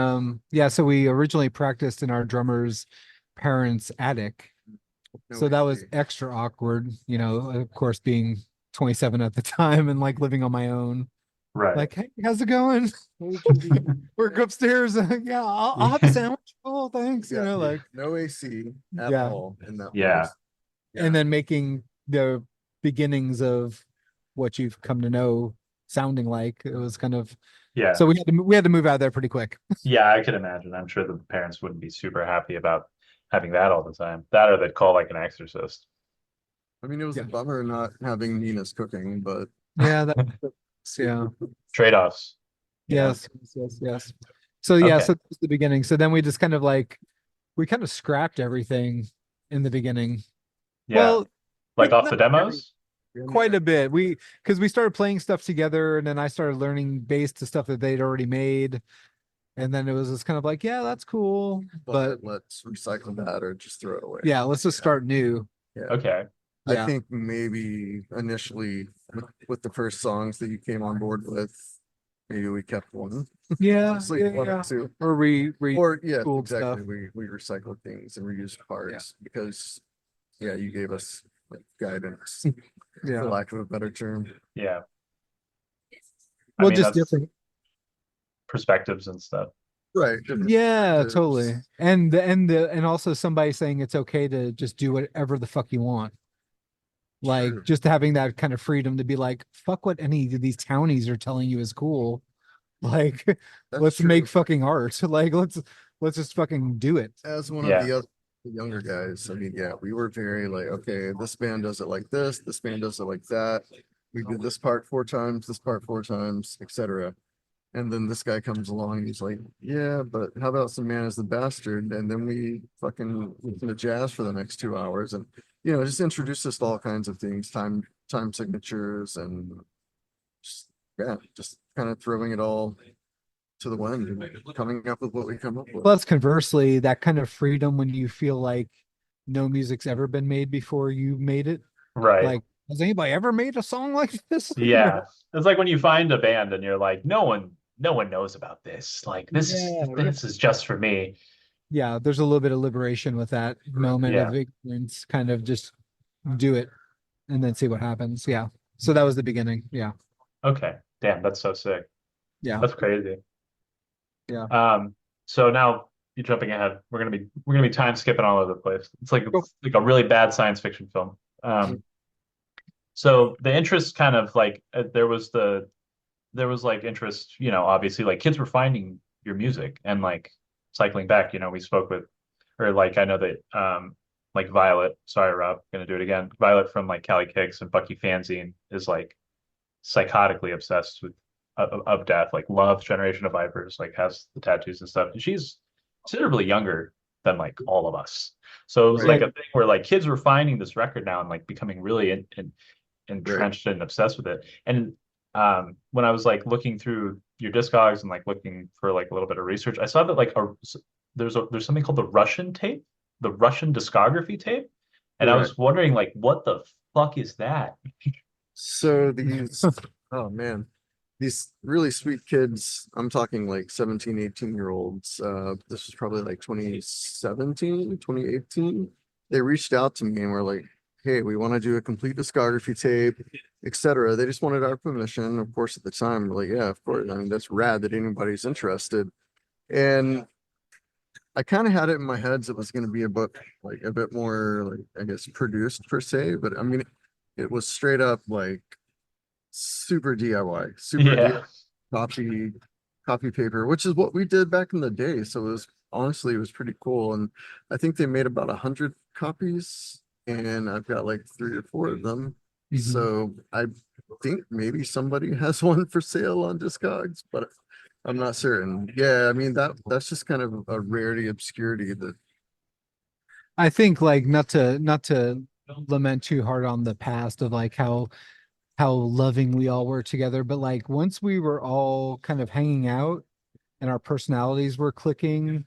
so we originally practiced in our drummer's parents' attic. No So that was AC. extra awkward, of course, being 27 at the time and like living on my own. Right. Like, hey, how's it going? Work upstairs. Yeah, I'll have a sandwich. Oh, thanks. Yeah, Like, no AC at Yeah. all in that Yeah. place. and then making the beginnings of what you've come to know sounding like. It was kind of Yeah. so we had to move out there pretty quick. Yeah, I could imagine. I'm sure the parents wouldn't be super happy about having that all the time. That or they'd call like an exorcist. I mean, it was Yeah. a bummer not having Nina's cooking, but Yeah, yeah. Trade-offs. Yes. So yeah, Okay. so that was the beginning. So then we just kind of we kind of scrapped everything in the beginning. Yeah. Well, Like off the not demos? quite a bit. Because we started playing stuff together, and then I started learning bass to stuff that they'd already made. And then it was just kind of like, yeah, that's cool. But let's recycle that or just throw it away. yeah, let's just start new. Okay. Yeah. I think maybe initially with the first songs that you came on board with, maybe we kept one. Yeah. Just like one or two. Or we Or yeah, cool exactly. stuff. We recycled things and reused parts because you gave us like guidance, yeah. for lack of a better term. Yeah. Well, just that's different. perspectives and stuff. Right. different Yeah, perspectives. totally. And also somebody saying it's okay to just do whatever the fuck you want. Like Sure. just having that kind of freedom to be like, fuck what any of these townies are telling you is cool. Like, That's let's true. make fucking art. Like, let's just fucking do it. As one Yeah. of the younger guys, I mean, yeah, we were very like, okay, this band does it like this band does it like that. We did this part 4 times, this part 4 times, etc. And then this guy comes along and he's like, yeah, but how about some Man is the Bastard? And then we fucking listen to jazz for the next 2 hours and just introduce us to all kinds of things, time signatures and just kind of throwing it all to the wind and coming up with what we come up with. Plus, conversely, that kind of freedom when you feel like no music's ever been made before you made it. Right. Like, has anybody ever made a song like this? Yeah. It's like when you find a band and you're like, no one knows about this. Like this is just for me. Yeah, there's a little bit of liberation with that moment of ignorance, kind of just do it and then see what happens. Yeah. So that was the beginning. Yeah. Okay. Damn, that's so sick. Yeah. That's crazy. Yeah. So now you're jumping ahead. We're gonna be time skipping all over the place. It's like a really bad science fiction film. So the interest kind of like there was like interest, obviously like kids were finding your music and like cycling back, we spoke with, or like I know that like Violet, sorry Rob, gonna do it again. Violet from like Cali Kicks and Bucky Fanzine is like psychotically obsessed with of death, like loves Generation of Vipers, like has the tattoos and stuff. And she's considerably younger than like all of us. So it was like a thing where like kids were finding this record now and like becoming really entrenched and obsessed with it. And when I was like looking through your discogs and like looking for like a little bit of research, I saw that like there's something called the Russian tape, the Russian discography tape. And I was wondering like, what the fuck is that? So these, oh man, these really sweet kids, I'm talking like 17, 18-year-olds. This was probably like 2017, 2018. They reached out to me and were like, hey, we want to do a complete discography tape, etc. They just wanted our permission. Of course, at the time, we're like, yeah, of course. I mean, that's rad that anybody's interested. And I kind of had it in my head that it was going to be a book, like a bit more, like, I guess, produced per se. But I mean, it was straight up like super DIY, super DIY, copy paper, which is what we did back in the day. So it was pretty cool. And I think they made about 100 copies. And I've got like 3 or 4 of them. Mm-hmm. So I think maybe somebody has one for sale on Discogs, but I'm not certain. Yeah, I mean that's just kind of a rarity, obscurity that I think like not to lament too hard on the past of like how loving we all were together, but like once we were all kind of hanging out and our personalities were clicking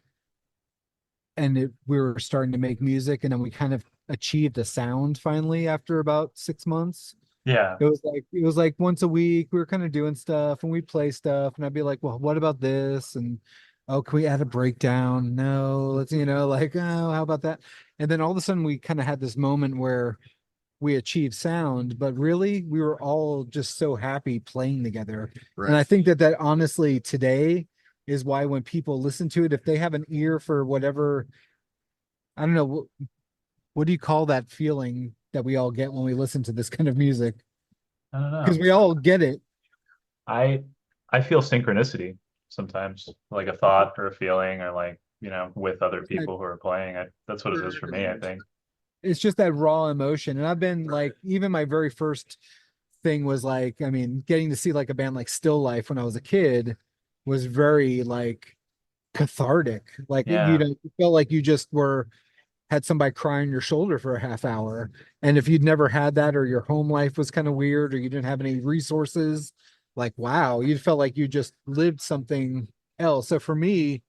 and we were starting to make music, and then we kind of achieved a sound finally after about 6 months. Yeah. It was like once a week we were kind of doing stuff and we play stuff and I'd be like, well, what about this? And oh, can we add a breakdown? No, let's, like, oh, how about that? And then all of a sudden we kind of had this moment where we achieved sound, but really we were all just so happy playing together. And I think that honestly today is why when people listen to it, if they have an ear for whatever, I don't know, what do you call that feeling that we all get when we listen to this kind of music? I don't know. Because we all get it. I feel synchronicity sometimes, like a thought or a feeling, or like, with other people who are playing. That's what it is for me, I think. It's just that raw emotion. And I've been like, even my very first thing was like, I mean, getting to see like a band like Still Life when I was a kid was very like cathartic. Like, Yeah. you felt like you just had somebody cry on your shoulder for a half hour. And if you'd never had that, or your home life was kind of weird, or you didn't have any resources, like, wow, you felt like you just lived something else. So for me,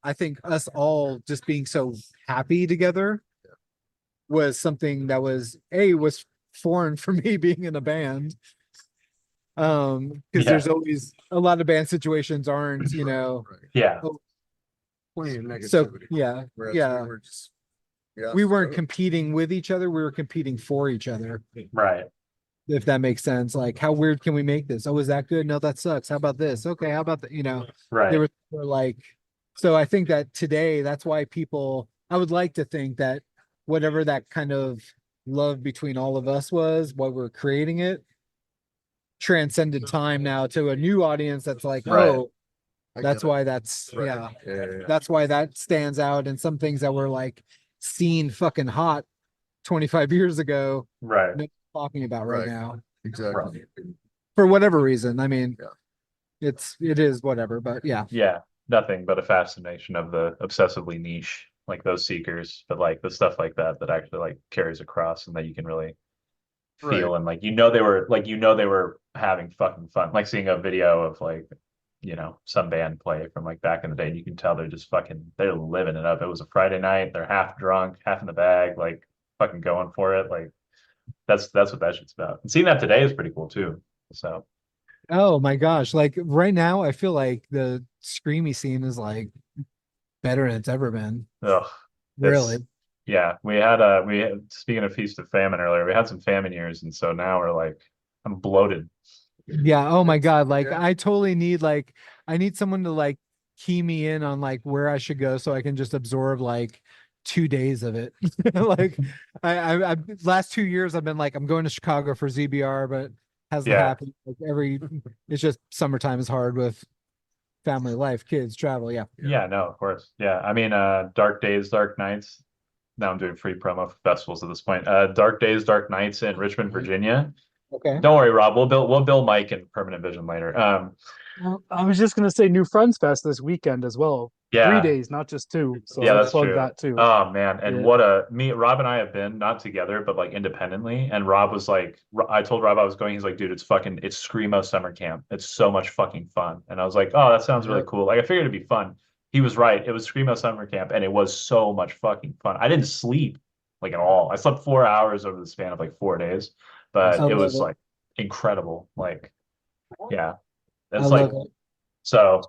I think us all just being so happy together was something that was foreign for me being in a band. Because there's always a lot of band situations aren't, Yeah. Plenty of negativity. So yeah, Whereas yeah. we We weren't competing with each other, we were competing for each other, Right. if that makes sense. Like, how weird can we make this? Oh, is that good? No, that sucks. How about this? Okay, how about that? Right. Were like, so I think that today, that's why I would like to think that whatever that kind of love between all of us was while we're creating it transcended time now to a new audience that's like, Right. oh, that's why that's that's why that stands out. And some things that were like seen fucking hot 25 years ago, Right. no talking about right now Exactly. for whatever reason. I mean, it is whatever, but yeah. Yeah. Nothing but a fascination of the obsessively niche, like those seekers, but like the stuff like that actually like carries across and that you can really feel. And like, they were having fucking fun, like seeing a video of like, some band play from like back in the day, and you can tell they're living it up. It was a Friday night, they're half drunk, half in the bag, like fucking going for it. Like that's what that shit's about. And seeing that today is pretty cool too. So Oh my gosh, like right now I feel like the screamy scene is like better than it's ever been. ugh, Really. yeah, we had, speaking of feast of famine earlier, we had some famine years, and so now we're like, I'm bloated. Yeah. Oh my God. Like I totally need I need someone to like key me in on like where I should go so I can just absorb like 2 days of it. Like I last 2 years I've been like, I'm going to Chicago for ZBR, but hasn't happened. Like it's just summertime is hard with family life, kids, travel. Yeah. Yeah, no, of course. Yeah. I mean, Dark Days, Dark Nights. Now I'm doing free promo for festivals at this point. Dark Days, Dark Nights in Richmond, Virginia. Okay. Don't worry, Rob. We'll bill Mike and Permanent Vision later. I was just gonna say New Friends Fest this weekend as well. Yeah. 3 days, not just 2. So Yeah, I'll that's plug true. that too. Oh man, and Rob and I have been not together, but like independently. And Rob was like, I told Rob I was going. He's like, dude, it's screamo summer camp. It's so much fucking fun. And I was like, oh, that sounds really cool. Like I figured it'd be fun. He was right. It was screamo summer camp, and it was so much fucking fun. I didn't sleep like at all. I slept 4 hours over the span of like 4 days, but it was like incredible. Like, yeah, it's like so.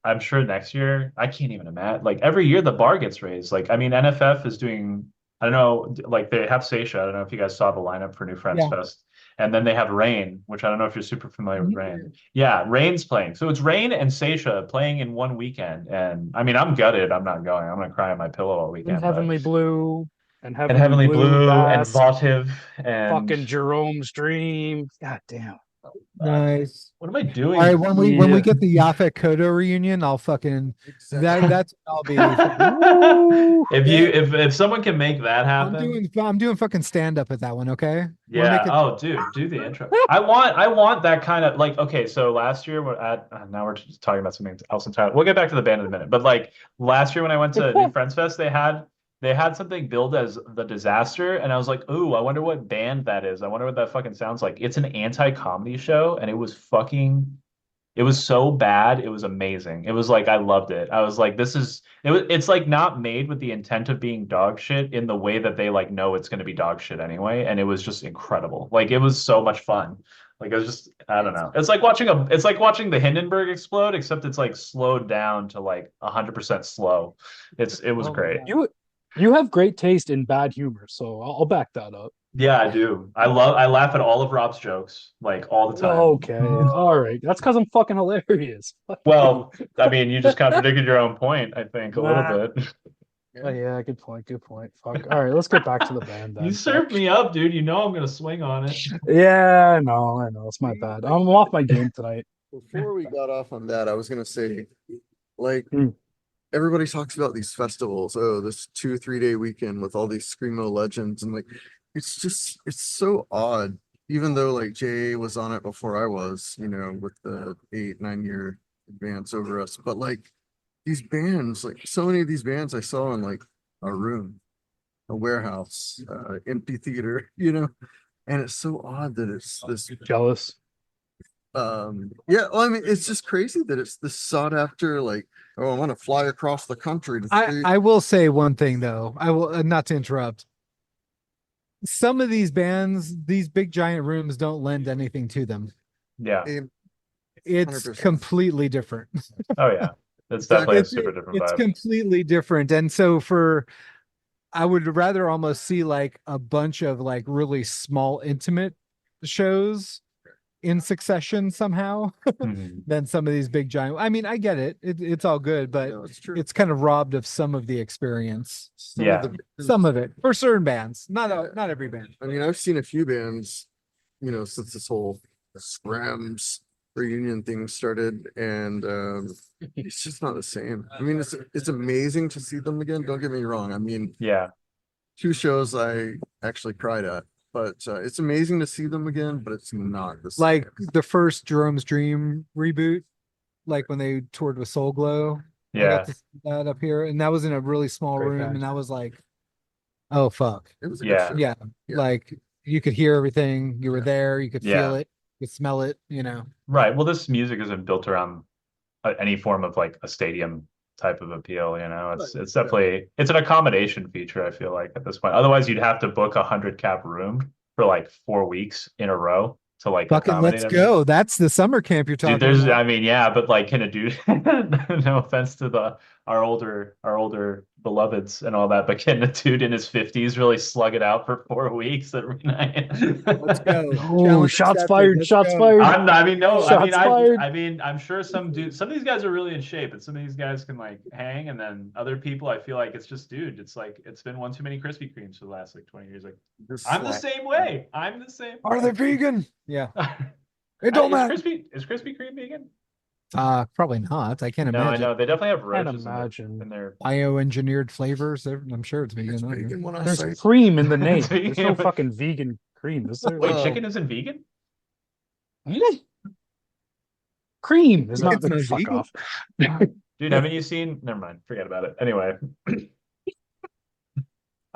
I'm sure next year, I can't even imagine. Like every year, the bar gets raised. Like, I mean, NFF is doing, I don't know, like they have Seisha. I don't know if you guys saw the lineup for New Friends Fest. And then they have Rain, which I don't know if you're super familiar with Rain. Yeah, Rain's playing. So it's Rain and Seisha playing in one weekend. And I mean, I'm gutted. I'm not going. I'm going to cry on my pillow all weekend. And Heavenly Blue. And Heavenly Blue and Bass, Votive and fucking Jerome's Dream. God damn. Nice. What am I doing? All right, when we get the Yaphet Kodo reunion, I'll fucking that's I'll be. if someone can make that happen, I'm doing fucking stand up at that one. Okay. Yeah. Oh, dude, do the intro. I want that kind of like. Okay, so last year now we're just talking about something else entirely. We'll get back to the band in a minute. But like last year when I went to New Friends Fest, they had something billed as The Disaster, and I was like, ooh, I wonder what band that is. I wonder what that fucking sounds like. It's an anti-comedy show, and it was fucking It was so bad, it was amazing. It was like I loved it. I was like, it's like not made with the intent of being dog shit in the way that they like know it's gonna be dog shit anyway. And it was just incredible. Like it was so much fun. Like it was just, I don't know. It's like watching the Hindenburg explode, except it's like slowed down to like 100% slow. It was great. You have great taste in bad humor, so I'll back that up. Yeah, I do. I laugh at all of Rob's jokes, like all the time. Okay, all right. That's because I'm fucking hilarious. Well, I mean, you just contradicted your own point, I think, a little bit. Oh, yeah, good point. Good point. Fuck. All right, let's get back to the band then. You served me up, dude. You know I'm gonna swing on it. Yeah, I know. It's my bad. I'm off my game tonight. Before we got off on that, I was gonna say, like, Mm. everybody talks about these festivals. Oh, this 2-3 day weekend with all these screamo legends, and like, it's so odd. Even though like Jay was on it before I was, with the 8-9 year advance over us, but like these bands, like so many of these bands I saw in like a room, a warehouse, empty theater, and it's so odd that it's this Jealous. yeah, well, I mean, it's just crazy that it's this sought after, like, oh, I want to fly across the country to see. I will say one thing though. I will not to interrupt. Some of these bands, these big giant rooms don't lend anything to them. Yeah. It's 100%. completely different. Oh yeah. It's definitely a It's, super different it's vibe. completely different. And so I would rather almost see like a bunch of like really small, intimate shows in succession somehow Mhm. than some of these big giant. I mean, I get it. It's all good, but No, it's true. it's kind of robbed of some of the experience. Yeah. Some of it for certain bands, not every band. I mean, I've seen a few bands, since this whole Scrams reunion thing started, and it's just not the same. I mean, it's amazing to see them again. Don't get me wrong. I mean, Yeah. 2 shows I actually cried at, but it's amazing to see them again. But it's not the same. Like the first Jerome's Dream reboot, like when they toured with Soul Glow. I Yeah. got to see that up here, and that was in a really small Great room, band. and I was like, "Oh fuck!" It was a Yeah. good show. Yeah, Yeah. like you could hear everything. You were there. You could Yeah. feel it. You could smell it. Right. Well, this music isn't built around any form of like a stadium type of appeal, it's definitely it's an accommodation feature, I feel like, at this point. Otherwise you'd have to book 100 cap room for like 4 weeks in a row to like Fucking accommodate let's everything. go. That's the summer camp you're talking Dude, there's about. I mean, yeah, but like can a dude no offense to our older beloveds and all that, but can a dude in his 50s really slug it out for 4 weeks every night? Let's go. Oh, Challenge shots accepted. fired! Let's Shots go. fired! I mean, no, Shots fired. I mean, I'm sure some of these guys are really in shape, and some of these guys can like hang, and then other people, I feel like it's just, dude, it's like it's been one too many Krispy Kremes for the last like 20 years. Like, Just I'm the like- same way. I'm the same. Are they vegan? Yeah. It It don't matter. Is Krispy Kreme vegan? Probably not. I can't No, I imagine. know they definitely have Can't roaches imagine. in their. Bioengineered flavors. I'm sure it's vegan. It's I don't know. vegan when I There's say cream in the name. It's There's vegan, no but- fucking vegan cream, is there? Wait, Oh. chicken isn't vegan? Really? Cream is not It's not fuck vegan. off. Dude, haven't you seen? Never mind, forget about it. Anyway,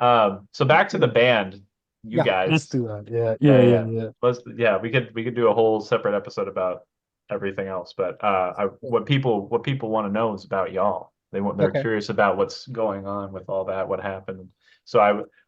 so back to the band, you Yeah, guys. Let's do that. Yeah, Yeah, yeah, yeah. Let's we could do a whole separate episode about everything else, but what people want to know is about y'all. They're Okay. curious about what's going on with all that, what happened. So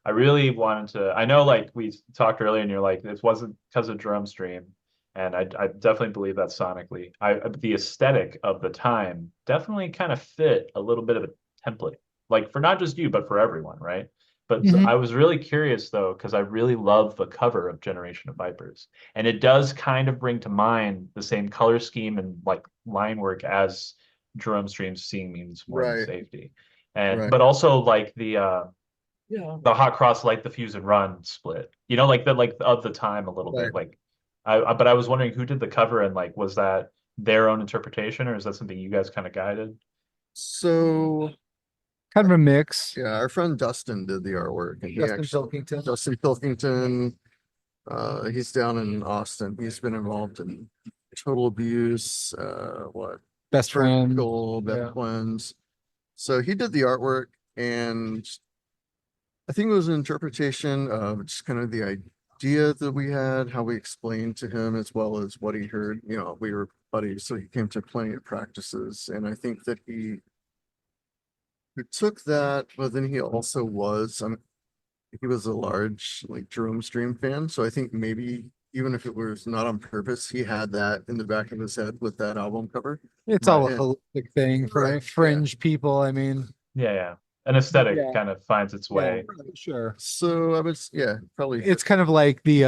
I really wanted to. I know, like we talked earlier, and you're like, it wasn't because of Drum Stream, and I definitely believe that sonically. The aesthetic of the time definitely kind of fit a little bit of a template, like for not just you, but for everyone, right? But Mhm. I was really curious though, because I really love the cover of Generation of Vipers. And it does kind of bring to mind the same color scheme and like line work as Drum Stream's Seeing Means More Than Right. Safety. And Right. but also like the Yeah. Hot Cross Light the Fuse and Run split. Like of the time a little bit. Right. Like but I was wondering who did the cover, and like was that their own interpretation, or is that something you guys kind of guided? So Kind of a mix. yeah, our friend Dustin did the artwork, and Justin Pilkington. Dustin Pilkington, he's down in Austin. He's been involved in total abuse, Best friend. Triangle, Best Yeah. Friends. So he did the artwork, and I think it was an interpretation of just kind of the idea that we had, how we explained to him, as well as what he heard. We were buddies, so he came to plenty of practices, and I think that he took that, but then he also was he was a large like Jerome Stream fan, so I think maybe even if it was not on purpose, he had that in the back of his head with that album cover. It's all a Right. holistic thing for Right, yeah. fringe people. I mean, Yeah. An aesthetic Yeah. kind of finds its way. sure. So I was, probably. It's kind of like the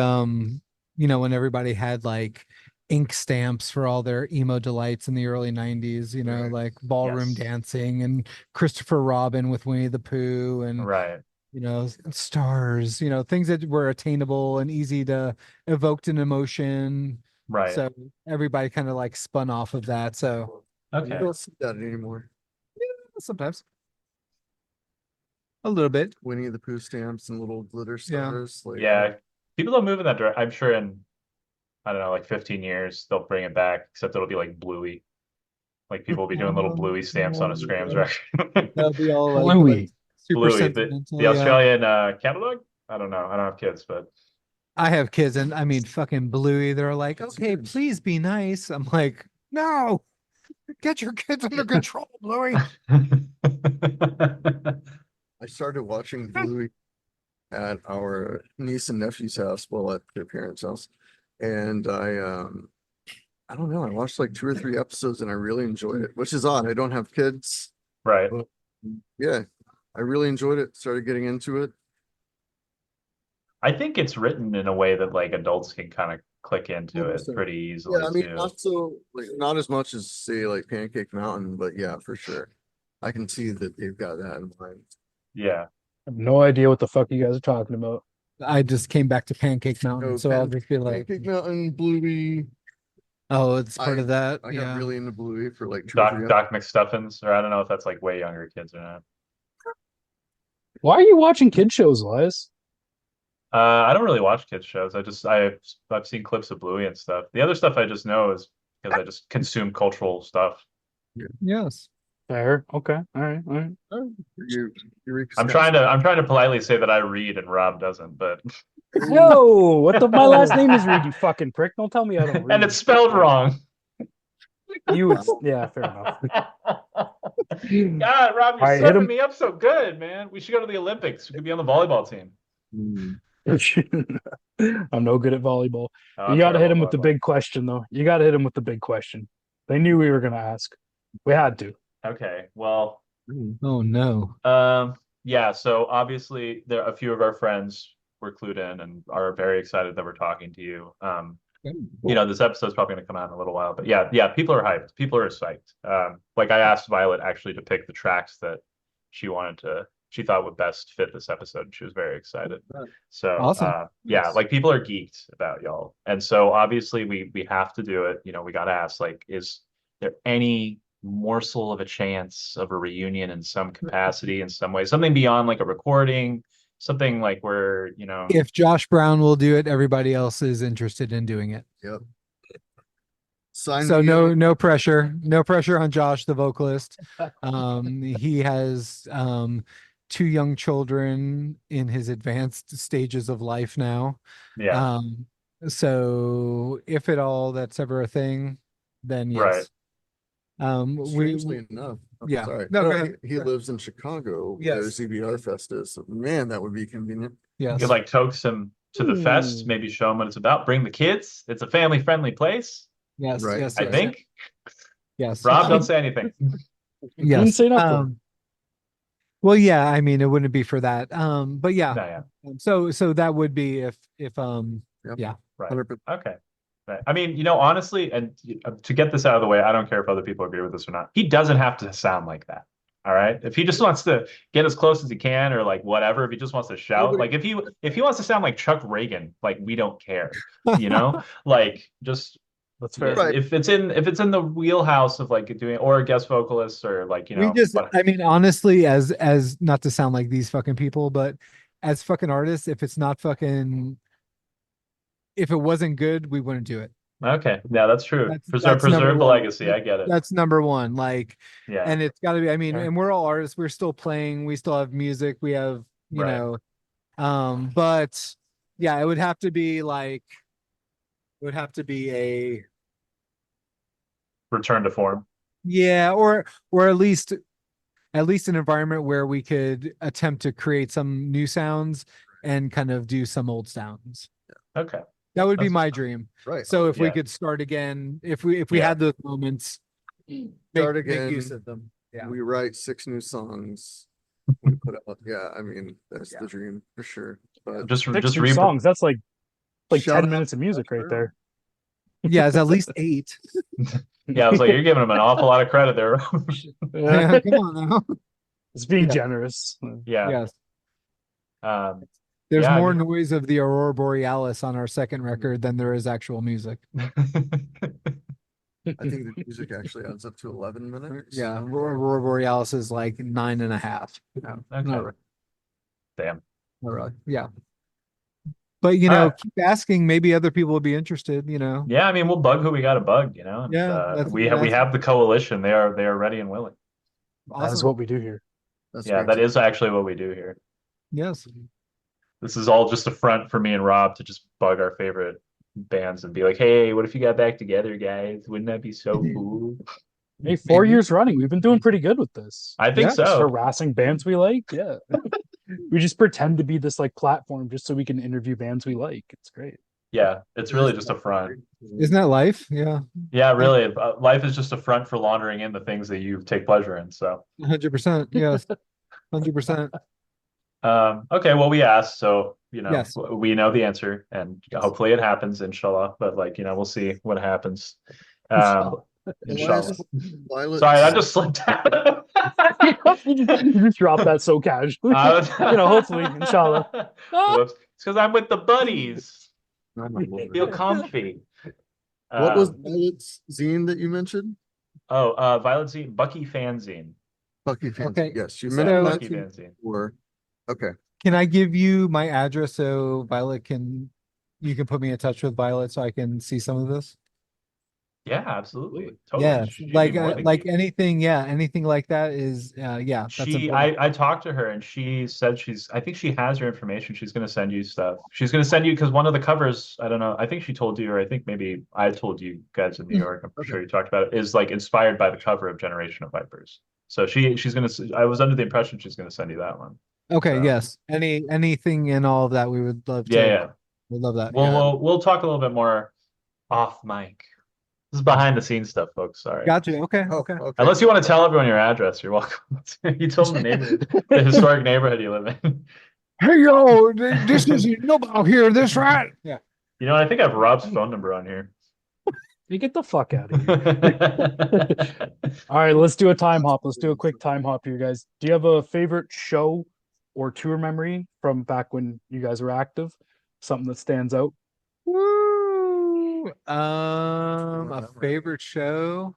when everybody had like ink stamps for all their emo delights in the early 90s, Right. like ballroom Yes. dancing and Christopher Robin with Winnie the Pooh and Right. stars, things that were attainable and easy to evoked an emotion. Right. So everybody kind of like spun off of that. So You Okay. don't see that anymore. sometimes a little bit. Winnie the Pooh stamps and little glitter Yeah. stars. Like, Yeah. People don't move in that direction. I'm sure in, I don't know, like 15 years, they'll bring it back, except it'll be like bluey. Like people will be doing little bluey stamps on a Scrams record. They'll be all like, Bluey. super Bluey, sentimental. the yeah. Australian catalog? I don't know. I don't have kids, but I have kids, and I mean, fucking Bluey. They're like, That's okay, huge. please be nice. I'm like, no, get your kids under control, Bluey. I started watching Bluey at our niece and nephew's house, well, at their parents' house. And I don't know, I watched like 2 or 3 episodes and I really enjoyed it, which is odd. I don't have kids. right. But yeah, I really enjoyed it. Started getting into it. I think it's written in a way that like adults can kind of click into it 100%. pretty easily Yeah, I mean, too. not so like not as much as say like Pancake Mountain, but yeah, for sure. I can see that they've got that in mind. Yeah. I have no idea what the fuck you guys are talking about. I just came back to Pancake Mountain, Oh, so I'll just be like, Pancake Mountain, Bluey. oh, it's part of that. I yeah. got really into Bluey for like 2 or 3 Doc McStuffins, or I don't know if that's like way younger kids or not. Why are you watching kid shows, Elias? I don't really watch kids shows. I've seen clips of Bluey and stuff. The other stuff I just know is because I just consume cultural stuff. Yes. Fair. Okay. All right. All right. I'm trying to politely say that I read and Rob doesn't, but No, my last name is Reed, you fucking prick. Don't tell me I don't read. and it's spelled wrong. Yeah, fair enough. God, Rob, you're I hit setting him. me up so good, man. We should go to the Olympics. We could be on the volleyball team. I'm no good at volleyball. Oh, You I'm got to hit terrible him at with the volleyball. big question, though. You got to hit him with the big question. They knew we were going to ask. We had to. Okay, well, Oh no. yeah. So obviously, there a few of our friends were clued in and are very excited that we're talking to you. This episode's probably going to come out in a little while, but yeah, people are hyped. People are psyched. Like I asked Violet actually to pick the tracks that she thought would best fit this episode. And she was very excited. So Awesome. yeah, Nice. like people are geeked about y'all. And so obviously we have to do it. We got to ask, like, is there any morsel of a chance of a reunion in some capacity, in some way, something beyond like a recording, something like where, If Josh Brown will do it, everybody else is interested in doing it. Yep. Sign So me up. no pressure on Josh, the vocalist. He has 2 young children in his advanced stages of life now. yeah, So if at all that's ever a thing, then yes. Right. Strangely enough. yeah. Sorry. No, go No, ahead. he lives in Chicago Yes. where ZBR Fest is. So, man, that would be convenient. Yes. you could like coax him to the fest, maybe show him what it's about, bring the kids. It's a family friendly place, Yes. Right. Yes. I yes, think. Yes. Rob, don't say anything. Yes. Didn't say nothing. Well, yeah, I mean, it wouldn't be for that. But yeah. No, yeah. So that would be if Yep. yeah. Right. 100%. Okay. Right. I mean, honestly, and to get this out of the way, I don't care if other people agree with this or not. He doesn't have to sound like that. All right. If he just wants to get as close as he can, or like whatever, if he just wants to shout, like if he wants to sound like Chuck Reagan, like we don't care, like just That's fair. Right. if it's in the wheelhouse of like doing or a guest vocalist or like I mean, honestly, as not to sound like these fucking people, but as fucking artists, if it wasn't good, we wouldn't do it. Okay, yeah, that's true. That's Preserve number the one. legacy. I get it. That's number one. Like, Yeah. and it's got to be. I mean, Okay. and we're all artists. We're still playing. We still have music. We have, Right. But yeah, it would have to be like, a return to form. Yeah, or at least an environment where we could attempt to create some new sounds and kind of do some old sounds. Okay. That would be That's- my dream. Right. So if we Yeah. could start again, if we Yeah. had those moments, Start make again. use of them. Yeah. We write 6 new songs. We put out, yeah, I mean, that's the dream for sure. But Just Six new re- songs. That's like Shout 10 out minutes of music right there. Yeah, it's at least 8. Yeah, I was like, you're giving him an awful lot of credit there. Yeah, come on now. It's being Yeah. generous. Yeah. Yes. Um, There's Yeah, I more mean- noise of the Aurora Borealis on our second record than there is actual music. I think the music actually adds up to 11 minutes. Yeah, Aurora Borealis is like 9.5. No, Okay. not really. Damn. Not really. Yeah. But Alright. keep asking. Maybe other people will be interested. Yeah, I mean, we'll bug who we got to bug, and, Yeah, that's we have the coalition. They are ready and willing. That is Awesome. what we do here. That's Yeah, great that to- is actually what we do here. Yes. This is all just a front for me and Rob to just bug our favorite bands and be like, hey, what if you got back together, guys? Wouldn't that be so cool? Hey, 4 years running, we've been doing pretty good with this. I think Yeah, Just so. harassing bands we like. Yeah. We just pretend to be this like platform just so we can interview bands we like. It's great. Yeah, it's really just a front. Isn't that life? Yeah. Yeah, really. Life is just a front for laundering in the things that you take pleasure in. So, 100%. Yes. 100%. okay, well, we asked, so Yes. we know the answer, and hopefully it happens, inshallah. But we'll see what happens. The Inshallah. last Violet. Sorry, I just slipped out. You just drop that so casually. Hopefully, inshallah. Whoops. It's because I'm with the buddies. Oh my Lord. Feel comfy. What was Um, Violet's zine that you mentioned? Violet Zine, Bucky Fanzine. Bucky fans. Okay, Yes, you so- mentioned Bucky that Fanzine. before. Okay. Can I give you my address so Violet you can put me in touch with Violet so I can see some of this? Yeah, absolutely. Totally. Yeah, She'd be like more than like keen. anything. Yeah, anything like that is yeah. That's important. I talked to her and she said I think she has your information. She's going to send you stuff. She's going to send you, because one of the covers, I don't know, I think she told you, or I think maybe I told you guys in New York, I'm Okay. sure you talked about it, is like inspired by the cover of Generation of Vipers. So she's going to, I was under the impression she's going to send you that one. Okay, so- yes. Anything and all of that, we would love to. Yeah. We'd love that. Well, yeah. we'll talk a little bit more off mic. This is behind the scenes stuff, folks. Sorry. Got you. Okay. Oh, Okay. okay. Unless you want to tell everyone your address, you're welcome. You told them the neighborhood, the historic neighborhood you live in. Hey yo, this is nobody here. This right? Yeah. I think I have Rob's phone number on here. You get the fuck out of here. All right, let's do a time hop. Let's do a quick time hop here, guys. Do you have a favorite show or tour memory from back when you guys were active? Something that stands out? Woo! A favorite show.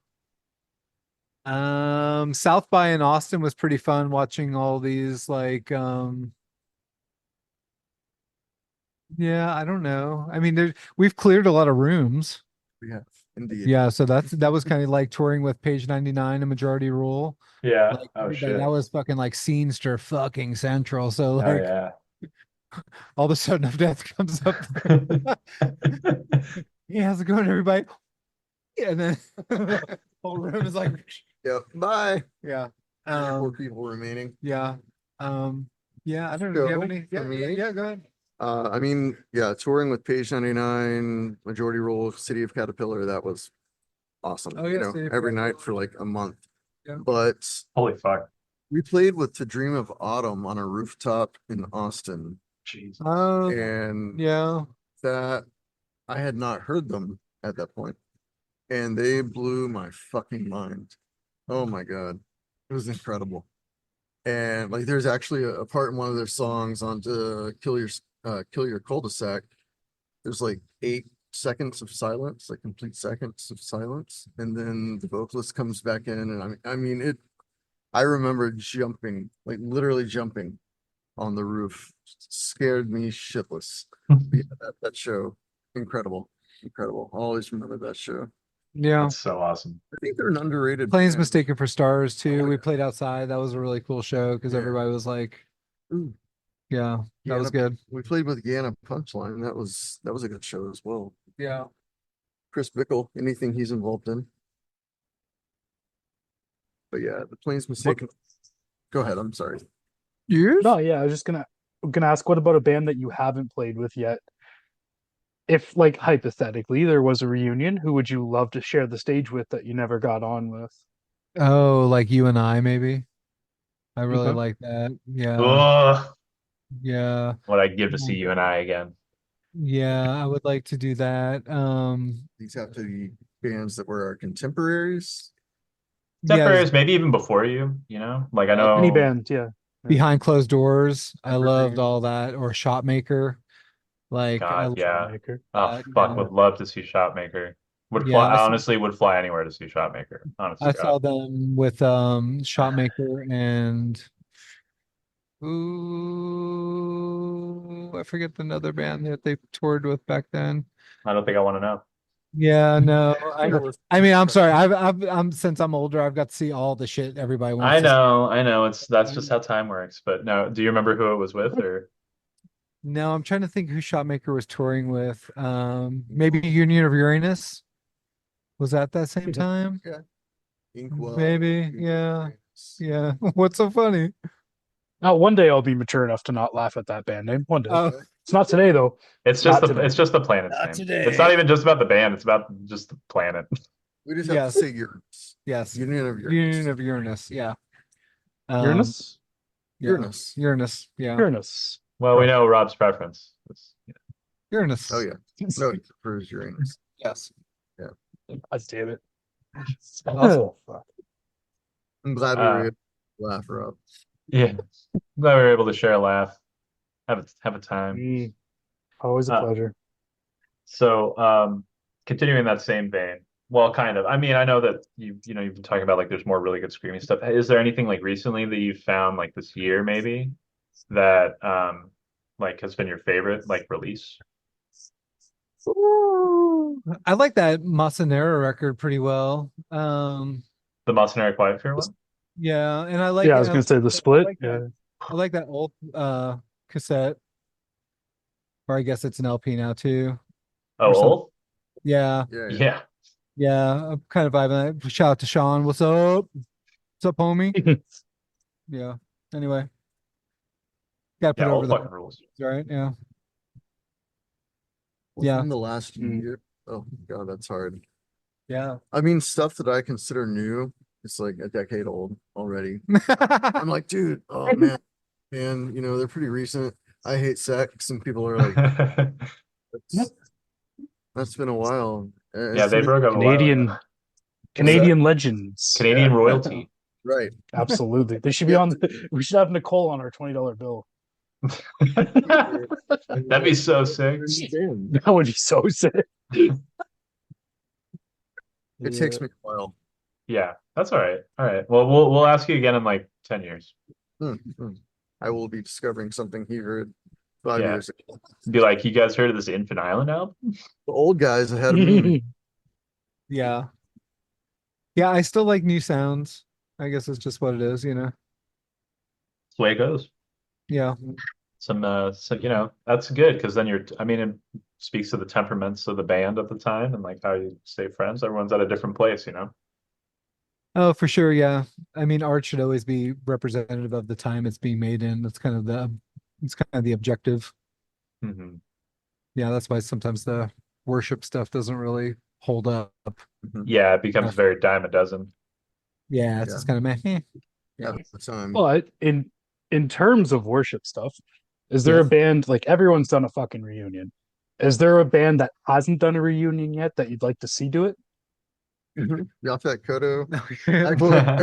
South by in Austin was pretty fun watching all these yeah, I don't know. I mean, we've cleared a lot of rooms. We have indeed. Yeah, so that was kind of like touring with Page 99 and Majority Rule. Yeah. Like, Oh that- shit. that was fucking like Scenester fucking central. So Oh like yeah. all of a sudden a death comes up. Hey, how's it going, everybody? Yeah, and then the whole room is like, Yep. Bye. yeah. 4 people remaining. Yeah. Yeah, I don't know. Do you have Show any? Yeah, for me? yeah, go ahead. I mean, yeah, touring with Page 99, Majority Rule, City of Caterpillar, that was awesome. Oh, yeah, City of every Caterpillar. night for like a month. Yeah. But Holy fuck. we played with To Dream of Autumn on a rooftop in Austin. Jeez. And Yeah. that I had not heard them at that point. And they blew my fucking mind. Oh my God. It was incredible. And like there's actually a part in one of their songs on to Kill Your Cul-de-sac. There's like 8 seconds of silence, like complete seconds of silence. And then the vocalist comes back in and I remember jumping, like literally jumping on the roof. Scared me shitless. Yeah, that show, incredible. Always remember that show. Yeah. That's so awesome. I think they're an underrated Planes band. Mistaken for Stars too. Oh, We yeah. played outside. That was a really cool show because Yeah. everybody was like, Ooh. yeah, that was good. We played with Gana Punchline. That was a good show as well. Yeah. Chris Bickle, anything he's involved in. But yeah, the plane's mistaken. Go ahead. I'm sorry. Yours? No, yeah, I was just gonna ask, what about a band that you haven't played with yet? If, like, hypothetically there was a reunion, who would you love to share the stage with that you never got on with? Oh, like you and I, maybe. I really Okay. like that. Yeah, Oh, yeah, what I'd give to see you and I again. yeah. I would like to do that. These have to be bands that were our contemporaries. Yeah, Contemporaries, maybe even before you, like I know Any band, yeah. behind closed doors. I loved Evergreen. all that. Or Shotmaker. Like I God, love yeah. Maker. Oh that. fuck, Yeah, would love to see Shotmaker. Would yeah. fly, I honestly would fly anywhere to see Shotmaker. Honestly, I God. saw them with Shotmaker and ooh, I forget another band that they toured with back then. I don't think I want to know. Yeah, no, That was- I mean, I'm sorry. I'm since I'm older, I've got to see all the shit everybody wants I to see. know. That's just how time works. But no, do you remember who it was with or? No, I'm trying to think who Shotmaker was touring with. Maybe Union of Uranus. Was that same time? Inkwell. Maybe, yeah. Yeah. What's so funny? Now, one day I'll be mature enough to not laugh at that band name. One day. Oh, It's not today though. It's just Not today. it's just the planet's Not name. today. It's not even just about the band. It's about just the planet. We just have Yes. to say Uranus. yes. Union of Uranus. Union of Uranus. Yeah. Uranus? Yeah. Uranus. Uranus. Yeah. Uranus. Well, we know Rob's preference. Uranus. Oh yeah. No, he prefers Uranus. Yes. God damn it. Awesome. Oh, fuck. I'm glad we were able to laugh, Rob. Yeah. Glad we were able to share a laugh. Have a time. Mm. Always a pleasure. So, continuing that same vein, well, kind of. I mean, I know that you've been talking about like there's more really good screaming stuff. Is there anything like recently that you found like this year maybe that like has been your favorite like release? Ooh, I like that Masanera record pretty well. The Masanera Quiet Fear one? Yeah, and I like Yeah, I was gonna say the split. like Yeah. that. I like that old cassette, or I guess it's an LP now too. Oh, Or some- old? Yeah, Yeah. Yeah. yeah. I'm kind of vibing that. Shout out to Sean. What's up? What's up, homie? Yeah. Anyway, gotta put Yeah, it over old the fucking rules. right. Yeah. Within Yeah. the last Mm. year. Oh God, that's hard. Yeah. I mean, stuff that I consider new, it's like a decade old already. I'm like, dude, oh man, they're pretty recent. I hate sex, and people are like, that's been a while. Yeah, they broke up a while Canadian ago. Canadian legends. Canadian Yeah. royalty. Right. Absolutely. They should be Yeah. on we should have Nicole on our $20 bill. That'd be so sick. That would be so sick. It takes me a while. Yeah, that's all right. All right. Well, we'll ask you again in like 10 years. I will be discovering something he heard 5 Yeah. years ago. Be like, you guys heard of this Infant Island album? The old guys ahead of me. Yeah. Yeah, I still like new sounds. I guess it's just what it is, you know. That's the way it goes. Yeah. So that's good because then it speaks to the temperaments of the band at the time and like how you stay friends. Everyone's at a different place, Oh, for sure. Yeah. I mean, art should always be representative of the time it's being made in. It's kind of the objective. Mhm. Yeah, that's why sometimes the worship stuff doesn't really hold up. Yeah, it becomes very dime a dozen. Yeah, it's just kind of meh. Yeah, at the time. But in terms of worship stuff, is there a Yes. band, like, everyone's done a fucking reunion? Is there a band that hasn't done a reunion yet that you'd like to see do it? Yaphet Koto.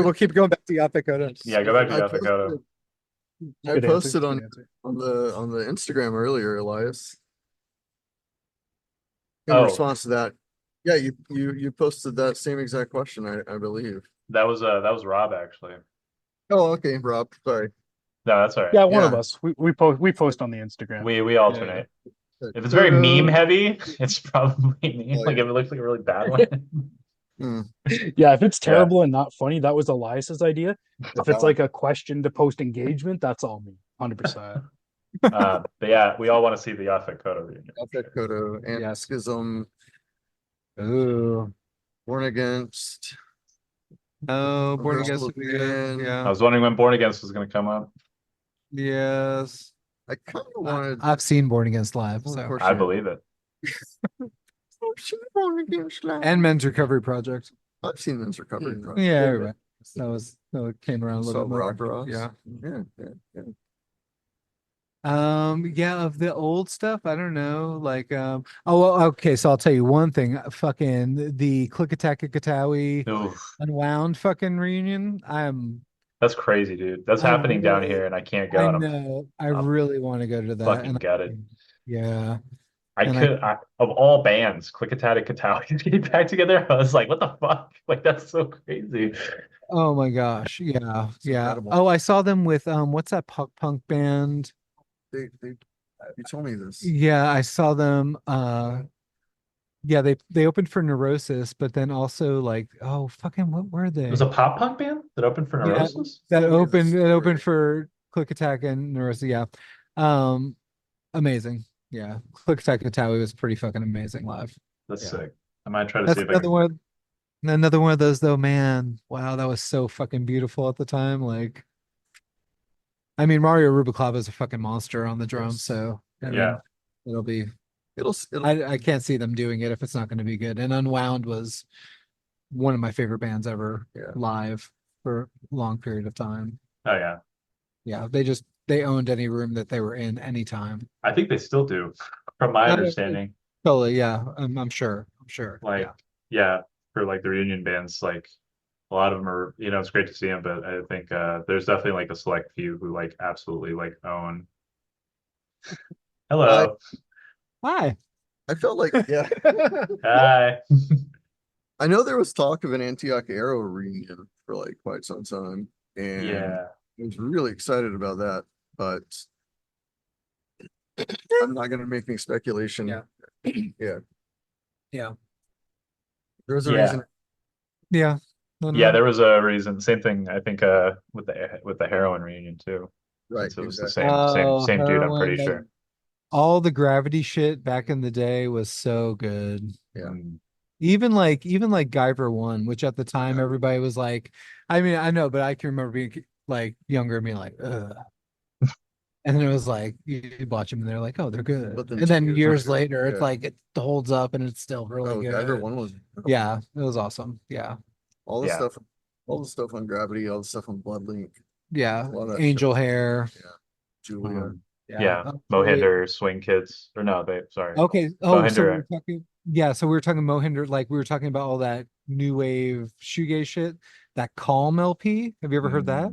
We'll keep going back to Yaphet. Yeah, go back to I Yaphet Koto. I Good posted answer, good on answer. the Instagram earlier, Elias. In Oh. response to that, yeah, you posted that same exact question, I believe. That was Rob actually. Oh, okay, Rob. Sorry. No, that's all right. Yeah, one of Yeah. us. We post on the Instagram. We alternate. If it's very meme heavy, it's probably me. Oh, Like yeah. if it looks like a really bad one. Yeah, if it's terrible and not funny, that was Elias's idea. If it's Oh. like a question to post engagement, that's all me. 100%. But yeah, we all want to see the Yaphet Koto reunion. Yaphet Koto and Yeah. Schism, Ooh. Born Against. Oh, Born Rehearsal Against would be good. again. I Yeah. was wondering when Born Against was going to come up. Yes. I kind of wanted. I've seen Born Against live, Well, of so course I you- believe it. I've seen Born Against live. and Men's Recovery Project. I've seen Men's Recovery Project. Yeah, right. That came around a little So bit more. Rob Ross. Yeah. Yeah. Yeah, of the old stuff, I don't know. Like, oh, well, okay. So I'll tell you one thing. Fucking the Click Attack Katawi Oof, Unwound fucking reunion. that's crazy, dude. That's I happening down really- here, and I can't go. I And I'm know. I I'm really want to go to that. fucking And gutted. yeah. I And could, of all bands, Quick Attack Katawi getting back together. I was like, what the fuck? Like, that's so crazy. Oh my gosh. Yeah. Yeah. incredible. Oh, I saw them with what's that punk band? They you told me this. Yeah, I saw them. Yeah, they opened for Neurosis, but then also like, oh fucking, what were they? It was a pop punk band that opened for Yeah. Neurosis. That Told me the opened it opened story. for Click Attack and Neurosis. Yeah. Amazing. Yeah. Click Attack Italy was pretty fucking amazing live. That's Yeah. sick. I might try to That's see if I can. another one of those though, man. Wow, that was so fucking beautiful at the time. Like, I mean, Mario Rubalcaba is a fucking monster on the drums, Yes. so I mean, Yeah. it'll be. It'll I can't see them doing it if it's not going to be good. And Unwound was one of my favorite bands ever Yeah. live for a long period of time. Oh yeah, Yeah, they owned any room that they were in anytime. I think they still do, from my Yeah, understanding. Totally, yeah. I'm sure. I'm sure. Like, yeah. yeah, for like the reunion bands, like a lot of them are, it's great to see them, but I think there's definitely like a select few who like absolutely like own. Hello. Hi. I felt like yeah. Hi. I know there was talk of an Antioch Arrow reunion for like quite some time, and Yeah. I was really excited about that, but I'm not gonna make any speculation. Yeah. Yeah. Yeah. There was a Yeah. reason. Yeah. No, no. Yeah, there was a reason. Same thing, I think, with the heroin reunion too. Right. Since it was exactly. the same Oh, same dude, I'm Heroin, pretty that- sure. all the Gravity shit back in the day was so good. Yeah. Mm. Even like Guyver 1, which at the time Yeah. everybody was like, I mean, I know, but I can remember being like younger and being like, ugh. And then it was like you watch them and they're like, oh, they're good. But then And then 2 years years later, later, it's yeah. like it holds up and it's still really Oh, good. Guyver one was Yeah, it was awesome. Yeah. all the Yeah. stuff, all the stuff on Gravity, all the stuff on Bloodlink, Yeah. A lot of that Angel shit. Hair. Julia. Yeah. Oh, Mohinder Swing Kids. Or no, sorry. Okay. Oh, so we Mohinder. were talking. Yeah, so we were talking Mohinder, like we were talking about all that new wave shoegaze shit. That Calm LP. Have you ever heard that?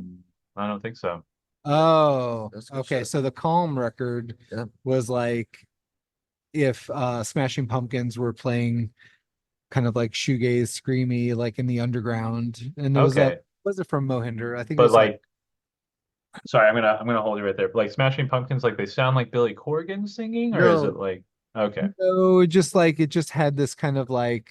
I don't think so. Oh, That's good okay. shit. So the Calm record Yeah. was like if Smashing Pumpkins were playing kind of like shoegaze, screamy, like in the underground. And it Okay. was it from Mohinder? I think it But was like, sorry, I'm gonna hold you right there. But like Smashing Pumpkins, like they sound like Billy Corgan singing, or is No. it like okay? no, it just had this kind of like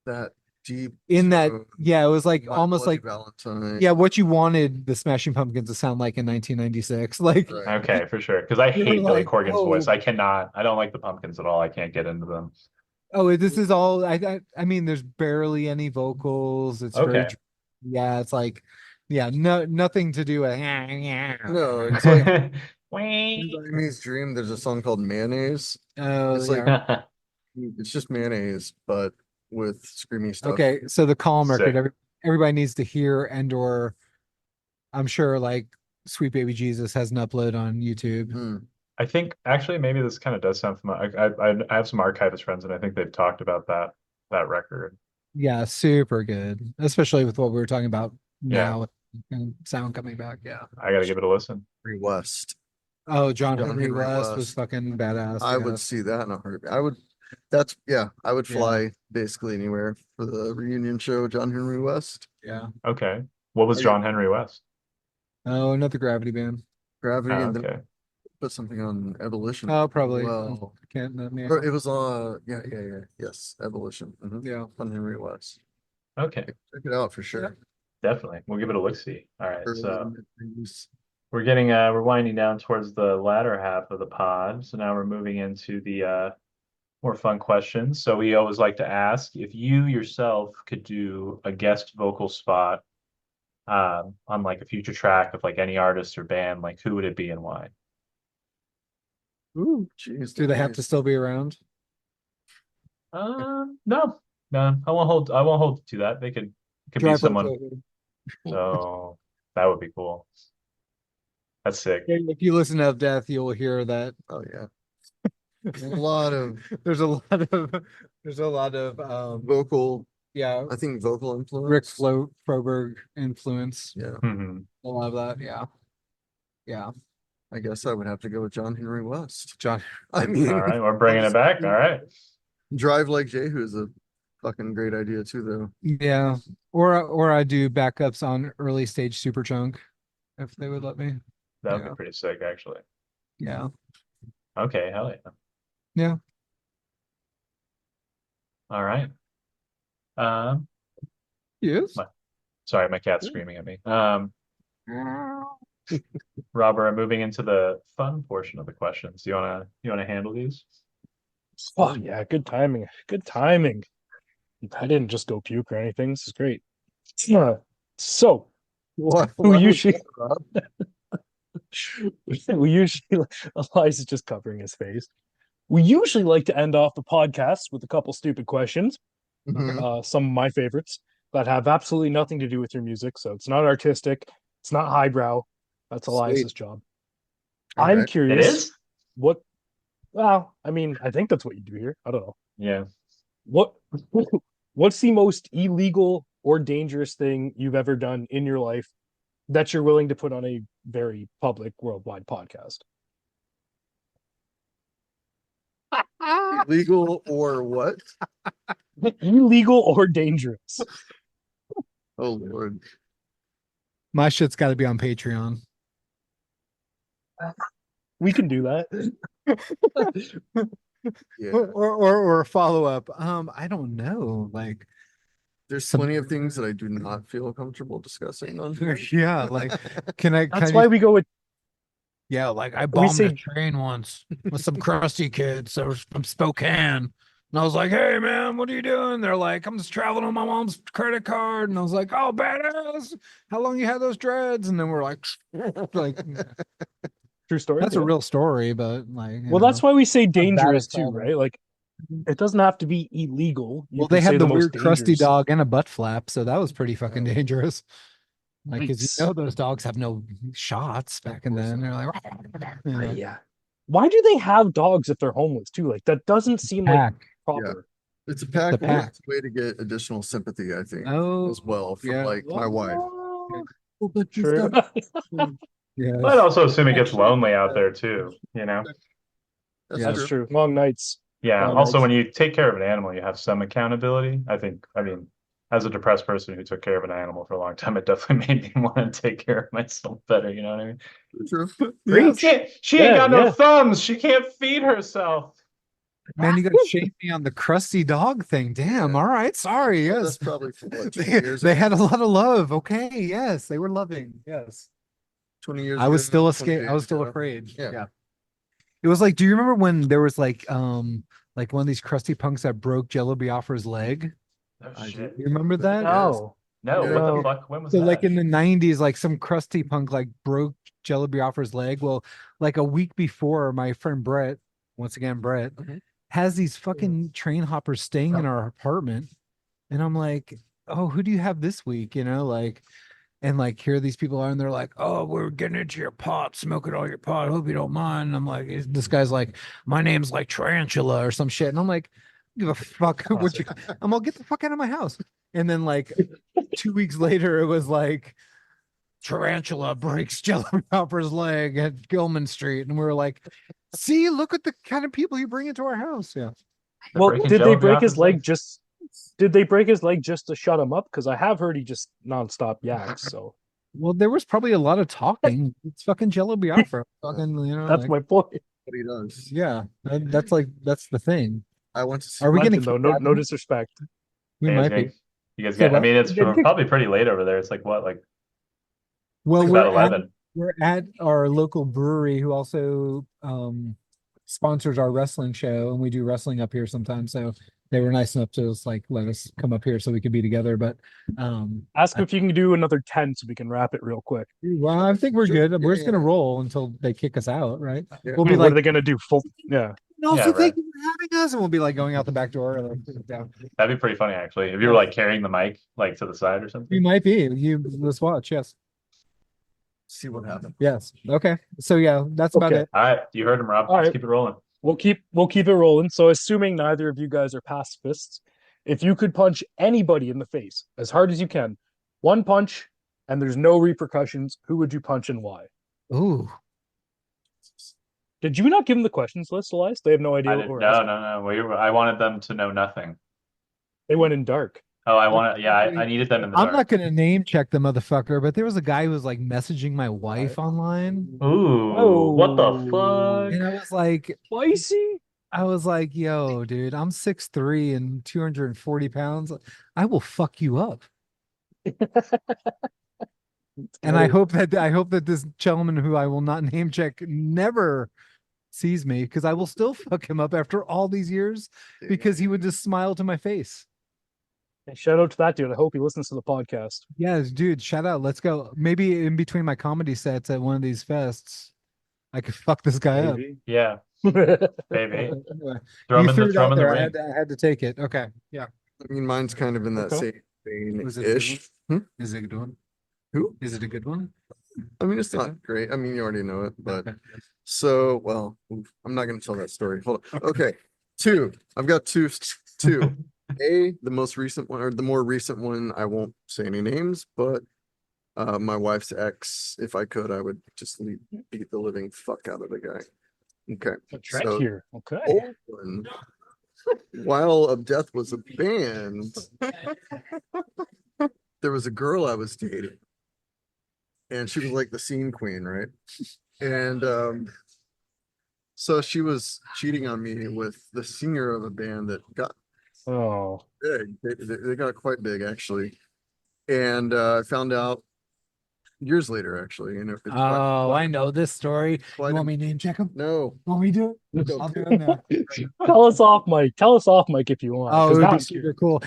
That deep in that, tone, yeah, it was like My almost Bloody like Valentine. yeah, what you wanted the Smashing Pumpkins to sound like in 1996. Like Right. Okay, for sure. Because I You were hate Billy like, Corgan's voice. oh. I don't like the Pumpkins at all. I can't get into them. oh, this is all I mean, there's barely any vocals. It's very Okay. yeah, it's like yeah, nothing to do with No, it's like in Siamese Dream. There's a song called Mayonnaise. oh It's like- yeah. It's just mayonnaise, but with screamy stuff. Okay, so the Calm record, Sick. everybody needs to hear, and or I'm sure like Sweet Baby Jesus has an upload on YouTube. Hmm. I think actually maybe this kind of does sound familiar. I have some archivist friends, and I think they've talked about that record. Yeah, super good, especially with what we were talking about Yeah. now and sound coming back. Yeah. I got to give it a listen. Henry West. Oh, John John Henry Henry West was West. fucking badass. I yeah. would see that in a heartbeat. I would. That's I would Yeah. fly basically anywhere for the reunion show. John Henry West. Yeah. Okay. What was Are you- John Henry West? Oh, another Gravity band. Gravity, Oh, and then okay. put something on Evolution. Oh, probably. Well, Can't. Yeah. or it was yeah, yes, Evolution. Yeah. John Henry West. Okay. Check it out for sure. Definitely. We'll give it a look see. All right. Early So mid-90s. we're winding down towards the latter half of the pod. So now we're moving into the more fun questions. So we always like to ask if you yourself could do a guest vocal spot on like a future track of like any artist or band, like who would it be and why? Ooh, jeez. Do they have to still be around? No, I won't hold to that. They could it could be Drive Like someone. Jehu. So that would be cool. That's sick. If you listen to Of Death, you'll hear that. Oh yeah. There's a lot of there's a lot of vocal, yeah, I think vocal influence. Rick Froberg influence. Yeah. Mhm. A lot of that, yeah. Yeah. I guess I would have to go with John Henry West. John. I mean, All right, we're bringing it back. All right. Drive Like Jehu is a fucking great idea too, though. Yeah. Or I do backups on early stage Superchunk if they would let me. That would Yeah. be pretty sick, actually. Yeah. Okay, hell yeah. Yeah. All right. Yes. Sorry, my cat's screaming at me. Robert, moving into the fun portion of the questions. You wanna handle these? Oh yeah, good timing. Good timing. I didn't just go puke or anything. This is great. So What? we What was usually that, Rob? we usually Elias is just covering his face. We usually like to end off the podcast with a couple stupid questions. Mhm. Some of my favorites that have absolutely nothing to do with your music. So it's not artistic, it's not highbrow. That's Elias's job. I'm Okay. It curious is? what well, I mean, I think that's what you do here. I don't know. Yeah. What what's the most illegal or dangerous thing you've ever done in your life that you're willing to put on a very public worldwide podcast? Legal or what? Illegal or dangerous? Oh Lord. My shit's got to be on Patreon. We can do that. Yeah. Or a follow up. I don't know. Like, There's Some- plenty of things that I do not feel comfortable discussing on here. yeah, like, can I? That's why we go with Yeah, like I We bombed say- a train once with some crusty kids that was from Spokane. And I was like, hey man, what are you doing? They're like, I'm just traveling on my mom's credit card. And I was like, oh badass. How long you had those dreads? And then we're like, like true story. that's a yeah. real story, but like Well, that's why we say dangerous as too, ever. right? Like it doesn't have to be illegal. You well, can they say had the most weird crusty dangerous. dog and a butt flap, so that was pretty fucking dangerous. Like, because Yikes. you know those dogs have no shots back in then. They're like, yeah. Yeah. Why do they have dogs if they're homeless too? Like that doesn't seem like Pack. proper. It's a pack. The pack. It's a way to get additional sympathy, I think, Oh, as well from yeah. like my wife. Oh, But you true. got- yeah. But I'd also assume it gets lonely out there too, you know? That's Yeah. That's true. Long nights. Yeah. Well, Also, that's- when you take care of an animal, you have some accountability. I mean, as a depressed person who took care of an animal for a long time, it definitely made me want to take care of myself better. You know what I mean? True. She ain't Yeah, got no yeah. thumbs. She can't feed herself. Man, you got to shame me on the crusty dog thing. Damn. Yeah. All right. Sorry. That's Yes. probably for what, 20 They, years they ago? had a lot of love. Okay. Yes. They were loving. Yes. 20 years I was ago, still 20 scared. I was years still ago. afraid. Yeah. Yeah. It was like, do you remember when there was like one of these crusty punks that broke Jello Biafra's leg? No I shit. You remember that? No. No, what No. the fuck? When was So that? like in the 90s, like some crusty punk like broke Jello Biafra's leg. Well, like a week before, my friend Brett, once again Brett, Mhm. has these fucking train hoppers staying in our apartment. And I'm like, oh, who do you have this week? You know, like, and like here these people are, and they're like, oh, we're getting into your pot, smoking all your pot. Hope you don't mind. And I'm like, this guy's like, my name's like Tarantula or some shit. And I'm like, give a fuck what you I'm gonna get the fuck out of my house. And then like 2 weeks later, it was like Tarantula breaks Jello Hopper's leg at Gilman Street. And we were like, see, look at the kind of people you bring into our house. Yeah. They're Well, breaking did they Jello break his Biafra's leg just? Did they break his leg just to shut him up? Because I have heard he just nonstop yaks. So Well, there was probably a lot of talking. It's fucking Jello Biafra. Fucking, you know, that's like, my point. What he does. yeah, that's the thing. I went to see. Are we gonna Legend, though, keep no, that? no disrespect. We You guys might getting- be. You guys Say get. I what? mean, it's Good. probably pretty late over there. It's like what, like Well, it's we're about at, 11. we're at our local brewery who also sponsors our wrestling show, and we do wrestling up here sometimes. So they were nice enough to just like let us come up here so we could be together. But Ask if you can do another 10 so we can wrap it real quick. well, I think we're Sure. good. We're Yeah, just gonna roll until they kick us out, right? Yeah. We'll I be mean, what like, are they gonna do? Full yeah. no, Yeah, so right. thank you for having us, and we'll be like going out the back door. Like, down. That'd be pretty funny, actually. If you were like carrying the mic like to the side or We something. might be. Let's watch. Yes. See what happens. Yes. Okay. So yeah, that's about Okay. it. All right, you heard him, Rob. All Let's right. keep it rolling. We'll keep it rolling. So assuming neither of you guys are pacifists, if you could punch anybody in the face as hard as you can, one punch, and there's no repercussions, who would you punch and why? Ooh. Did you not give them the questions list, Elias? They have no idea I what didn't, we're no, asking. no. I wanted them to know nothing. They went in dark. Oh, I needed them in the I'm dark. not gonna name check the motherfucker, but there was a guy who was like messaging my wife online, Ooh, Oh. what the fuck? and Spicy? I was like, yo, dude, I'm 6'3" and 240 pounds. I will fuck you up. And I hope that this gentleman who I will not name check never sees me, because I will still fuck him up after all these years, because he would just smile to my face. Hey, shout out to that dude. I hope he listens to the podcast. Yes, dude, shout out. Let's go. Maybe in between my comedy sets at one of these fests, I could fuck this guy up. Yeah, Anyway, throw him you in threw the it throw him out in the there. ring. I had to take it. Okay. Yeah. I mean, mine's kind of in that Okay. same vein Was it a good ish. Hmm? Is it a good one? Who? Is it a good one? I mean, it's not great. I mean, you already know it, but Okay. so, well, I'm not going to tell that story. Hold on. Okay. Two. I've got two. The most recent one, or the more recent one, I won't say any names, but my wife's ex, if I could, I would just beat the living fuck out of the guy. Okay. A trend So, here. Okay. old one, while Of Death was a band, there was a girl I was dating, and she was like the scene queen, right? And so she was cheating on me with the singer of a band that got Oh. big. They got quite big, actually. And I found out years later, actually. You know, it's Oh, I know this story. quite You a- want me to name check him? No, Want me to do it? Don't I'll do do it now. Tell us off mic. Tell us off mic if you want. Oh, 'cause it now would be I'm super curious. cool.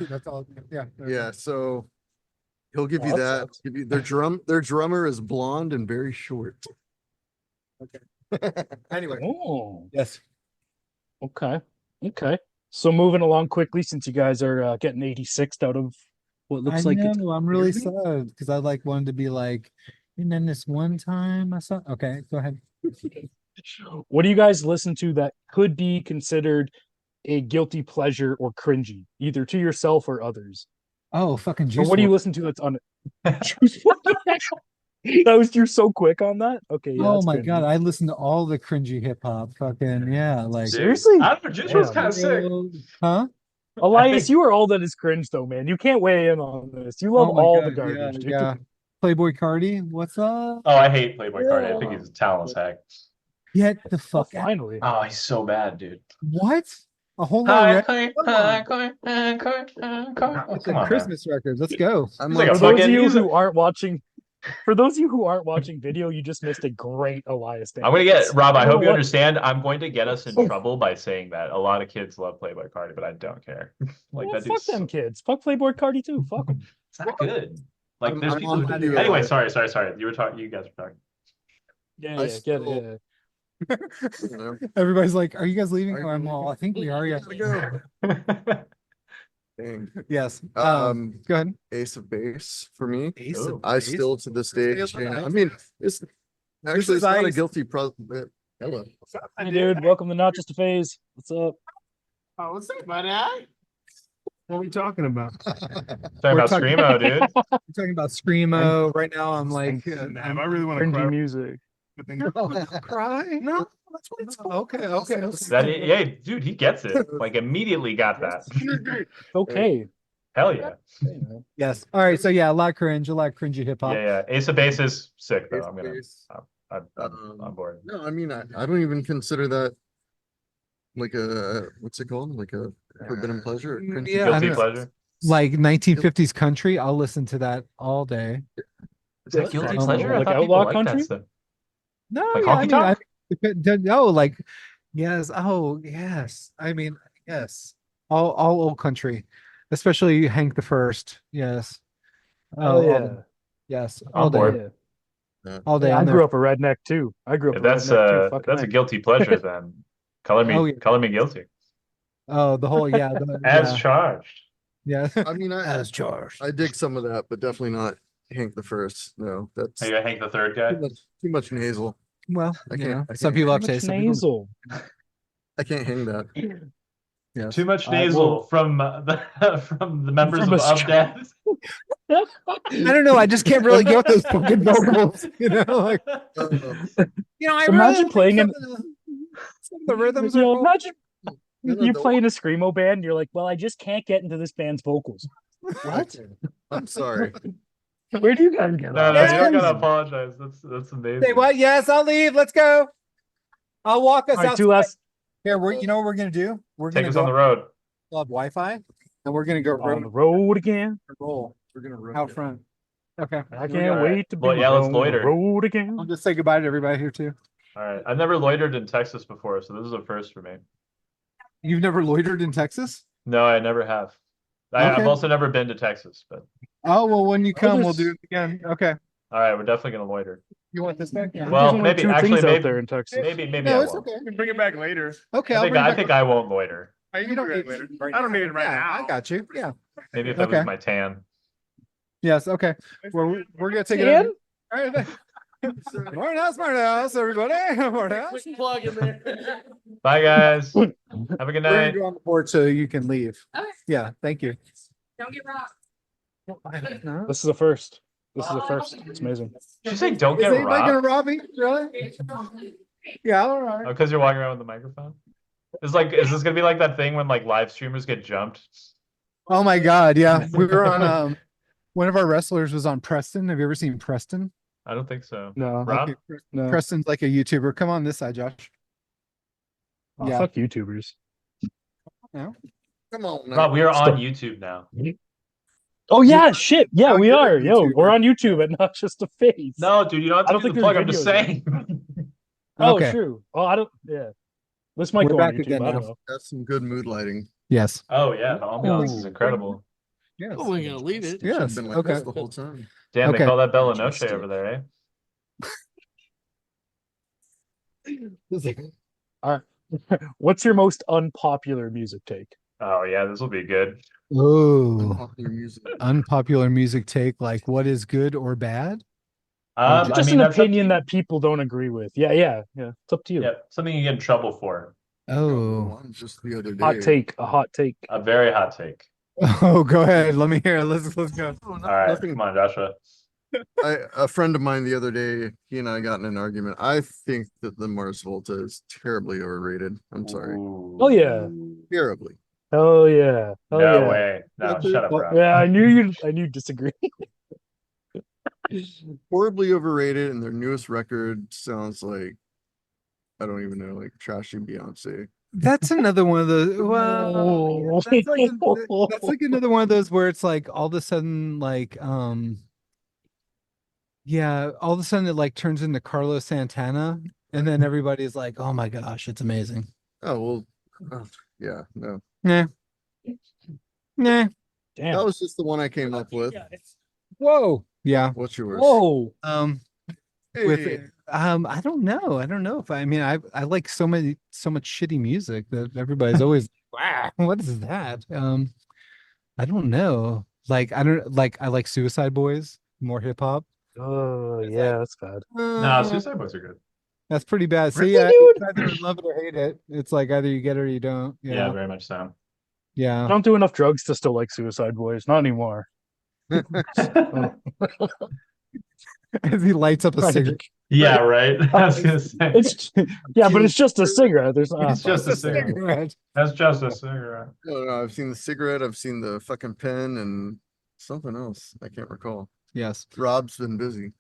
That's all. Yeah. yeah. So he'll give you Oh, that. that Give you their drummer is blonde and very short. Okay. Anyway, Oh, Yes. okay. Okay. So moving along quickly, since you guys are getting 86th out of what looks I like know. I'm really Hear sad because I like wanted to be like, and then this one time I saw. Okay, go ahead. What do you guys listen to that could be considered a guilty pleasure or cringy, either to yourself or others? Oh, fucking Or juice. what do you WRLD. listen to that's on you're so quick on that? Okay, yeah. Oh that's my cringy. god, I listen to all the cringy hip hop. Fucking yeah, like Seriously? I don't know. Juice was Damn. kind of sick. Huh? Elias, you are all that is cringe though, man. You can't weigh in on this. You love Oh my all the God, garbage. dude. Yeah. Playboy Cardi, what's up? Oh, I hate Playboy Cardi. I think he's a talentless hack. Get the Oh, fuck out. finally. Oh, he's so bad, dude. What? A whole lot of red- Come on. Oh, It's come a on, Christmas record. Let's go. I'm He's like on a For those of fucking- you he's a- who aren't watching, video, you just missed a great Elias dance. I'm gonna get Rob. I don't hope know you what- understand. I'm going to get us in trouble by saying that. A lot of kids love Playboy Cardi, but I don't care. Like Well, that fuck dude's them kids. Fuck Playboy Cardi too. Fuck them. it's not good. Like I'm- there's I'm people on who to do. do Anyway, it. sorry. You were talking. You guys were talking. Yeah, I yeah, get still- it. you know, Everybody's like, "Are you guys leaving?" Are Oh, you I'm all, I think we are. Yeah. gotta go. Dang. Yes. Go ahead. Ace of Base for me. Ace of I still to this day. Yeah, I mean, it's actually is it's not a Ice. guilty hello. Hey, dude, welcome to Not Just a Phase. What's up? Oh, what's up, buddy? What are we talking about? Talking We're about talking- screamo, dude. We're talking about screamo right now. I'm like, Damn, I really want to Cringy cry. music. but then- cry? No, that's what it's called. Okay. Yeah, dude, he gets it. Like immediately got that. Okay. Hell yeah. Hey, man. Yes. All right. So yeah, a lot of cringy hip hop. Yeah. Ace of Base is sick though. Ace I'm of gonna. Base. I'm on board. No, I mean, I don't even consider that like a, what's it called? Like a forbidden pleasure? or cringy Yeah, I Guilty don't know. pleasure. Like 1950s country. I'll listen to that all day. Is that guilty Like pleasure? I like thought outlaw people liked country? that stuff. No, Like yeah, honky I mean, tonk? No, like, yes. Oh, yes. I mean, yes. All old country, especially Hank the First. Yes. Oh Oh, yeah. yes. On All day. board. Yeah. All day. Yeah, I I'm grew there. up a redneck too. I grew up If a redneck too. Fucking that's a A. guilty pleasure, then Oh, yeah. color me guilty. Oh, the whole, yeah. As Yeah. charged. Yeah. I mean, As charged. I dig some of that, but definitely not Hank the First. No, that's Are you a Hank the Third guy? too much nasal. Well, I you can't- know, I some can't- people have Much taste. Some people, nasal. I can't hang that. yes. Too much Well, nasal from the members From of a Death. I don't know. I just can't really get those fucking vocals. You know, like I Imagine really like playing in- some of the rhythms You are know, cool. imagine No, you the- play in a screamo band. And you're like, well, I just can't get into this band's vocals. What? I'm sorry. Where do you guys get No, off? no, That's you don't gotta crazy. apologize. That's amazing. Say what? Yes, I'll leave. Let's go. I'll walk us All right, out. two last Here, you know what we're gonna do? We're Take gonna us go on the road. club Wi-Fi, and we're gonna go on the road again. roll. We're gonna roll out front. Okay. I can't All right. wait to be Well, yeah, let's on the loiter. road again. I'll just say goodbye to everybody here too. All right. I've never loitered in Texas before, so this is a first for me. You've never loitered in Texas? No, I never have. I've Okay. also never been to Texas, but Oh well, when you come, we'll there's- do it again. Okay. all right, we're definitely gonna loiter. You want this back? Yeah. Well, There's only maybe- two actually, things maybe- out there in Texas. Maybe I No, it's won't. okay. You can bring it back later. Okay. I I'll think bring it I back think up. I won't loiter. You You can don't bring it need later. to bring I don't it need it right Yeah, now. I got you. Yeah. Maybe if it Okay. was my tan. Yes. Okay. Well, we're gonna take Dan? it. All right. Smart house, everybody. Smart house. Plug in there. Bye guys. Have a good We're gonna night. go on the board so you can leave. Okay. Yeah. Thank you. Don't get rocked. This is a first. This is a first. It's amazing. Did you say don't Is get anybody gonna robbed? rob me? Really? Yeah. All right. Oh, because you're walking around with the microphone? Is this gonna be like that thing when like live streamers get jumped? Oh my God. Yeah. We were on. One of our wrestlers was on Preston. Have you ever seen Preston? I don't think so. No, Rob? Okay, no. Preston's like a YouTuber. Come on this side, Josh. Oh, Yeah. fuck YouTubers. Come on. now. Rob, we are on Stop. YouTube now. Oh yeah, shit. Yeah, Oh, we you're a are. Yo, YouTuber. we're on YouTube and not just a face. No, dude, you don't have I to don't do think the plug. there's I'm just videos. saying. Oh, Okay. true. Oh, I don't. Yeah, this might We're go on back YouTube. again I don't now. know. That's some good mood lighting. Yes. Oh yeah, the ambiance is Ooh. incredible. Yes. Oh, we're gonna leave it. Yes. Should've been like Okay. this the whole time. Damn, Okay. they call that Bella Noche Interesting. over there, eh? What's your most unpopular music take? Oh yeah, this will be good. Oh, Popular music. unpopular music take. Like, what is good or bad? Just I mean, an that's up to opinion you. that people don't agree with. Yeah. It's up to you. Yeah, something you get in trouble for. Oh. One just the other day. Hot take. A hot take. A very hot take. Oh, go ahead. Let me hear it. Let's go. All right, Nothing. come on, Joshua. A friend of mine the other day, he and I got in an argument. I think that the Mars Volta is terribly overrated. I'm sorry. Ooh. Oh, yeah. Terribly. Oh yeah. Oh No yeah. way. No, shut up, Rob. Yeah, I knew you'd disagree. Horribly overrated, and their newest record sounds like, I don't even know, like trashy Beyonce. That's another one of those. Well, Oh. that's like another one of those where it's like all of a sudden, like, yeah, all of a sudden it like turns into Carlos Santana, and then everybody's like, "Oh my gosh, it's amazing." Oh, well, yeah, no. Nah, nah. That Damn. was just the one I came up with. Whoa. Yeah. What's yours? Whoa. With Hey, I don't know. I don't know if I mean I like so much shitty music that everybody's always wow, what is that? I don't know. Like I don't like I like Suicide Boys, more hip hop. Oh yeah, that's bad. No, Suicide Boys are good. That's pretty bad. See, Really, it's dude? either love it or hate it. It's like either you get it or you don't. Yeah, Yeah. very much so. I Yeah. don't do enough drugs to still like Suicide Boys. Not anymore. As he lights up a cigarette. Yeah, right. I was gonna say. It's yeah, but it's just a cigarette. There's It's just a cigarette. That's just a cigarette. no, I've seen the cigarette, I've seen the fucking pen, and something else. I can't recall. Yes. Rob's been busy.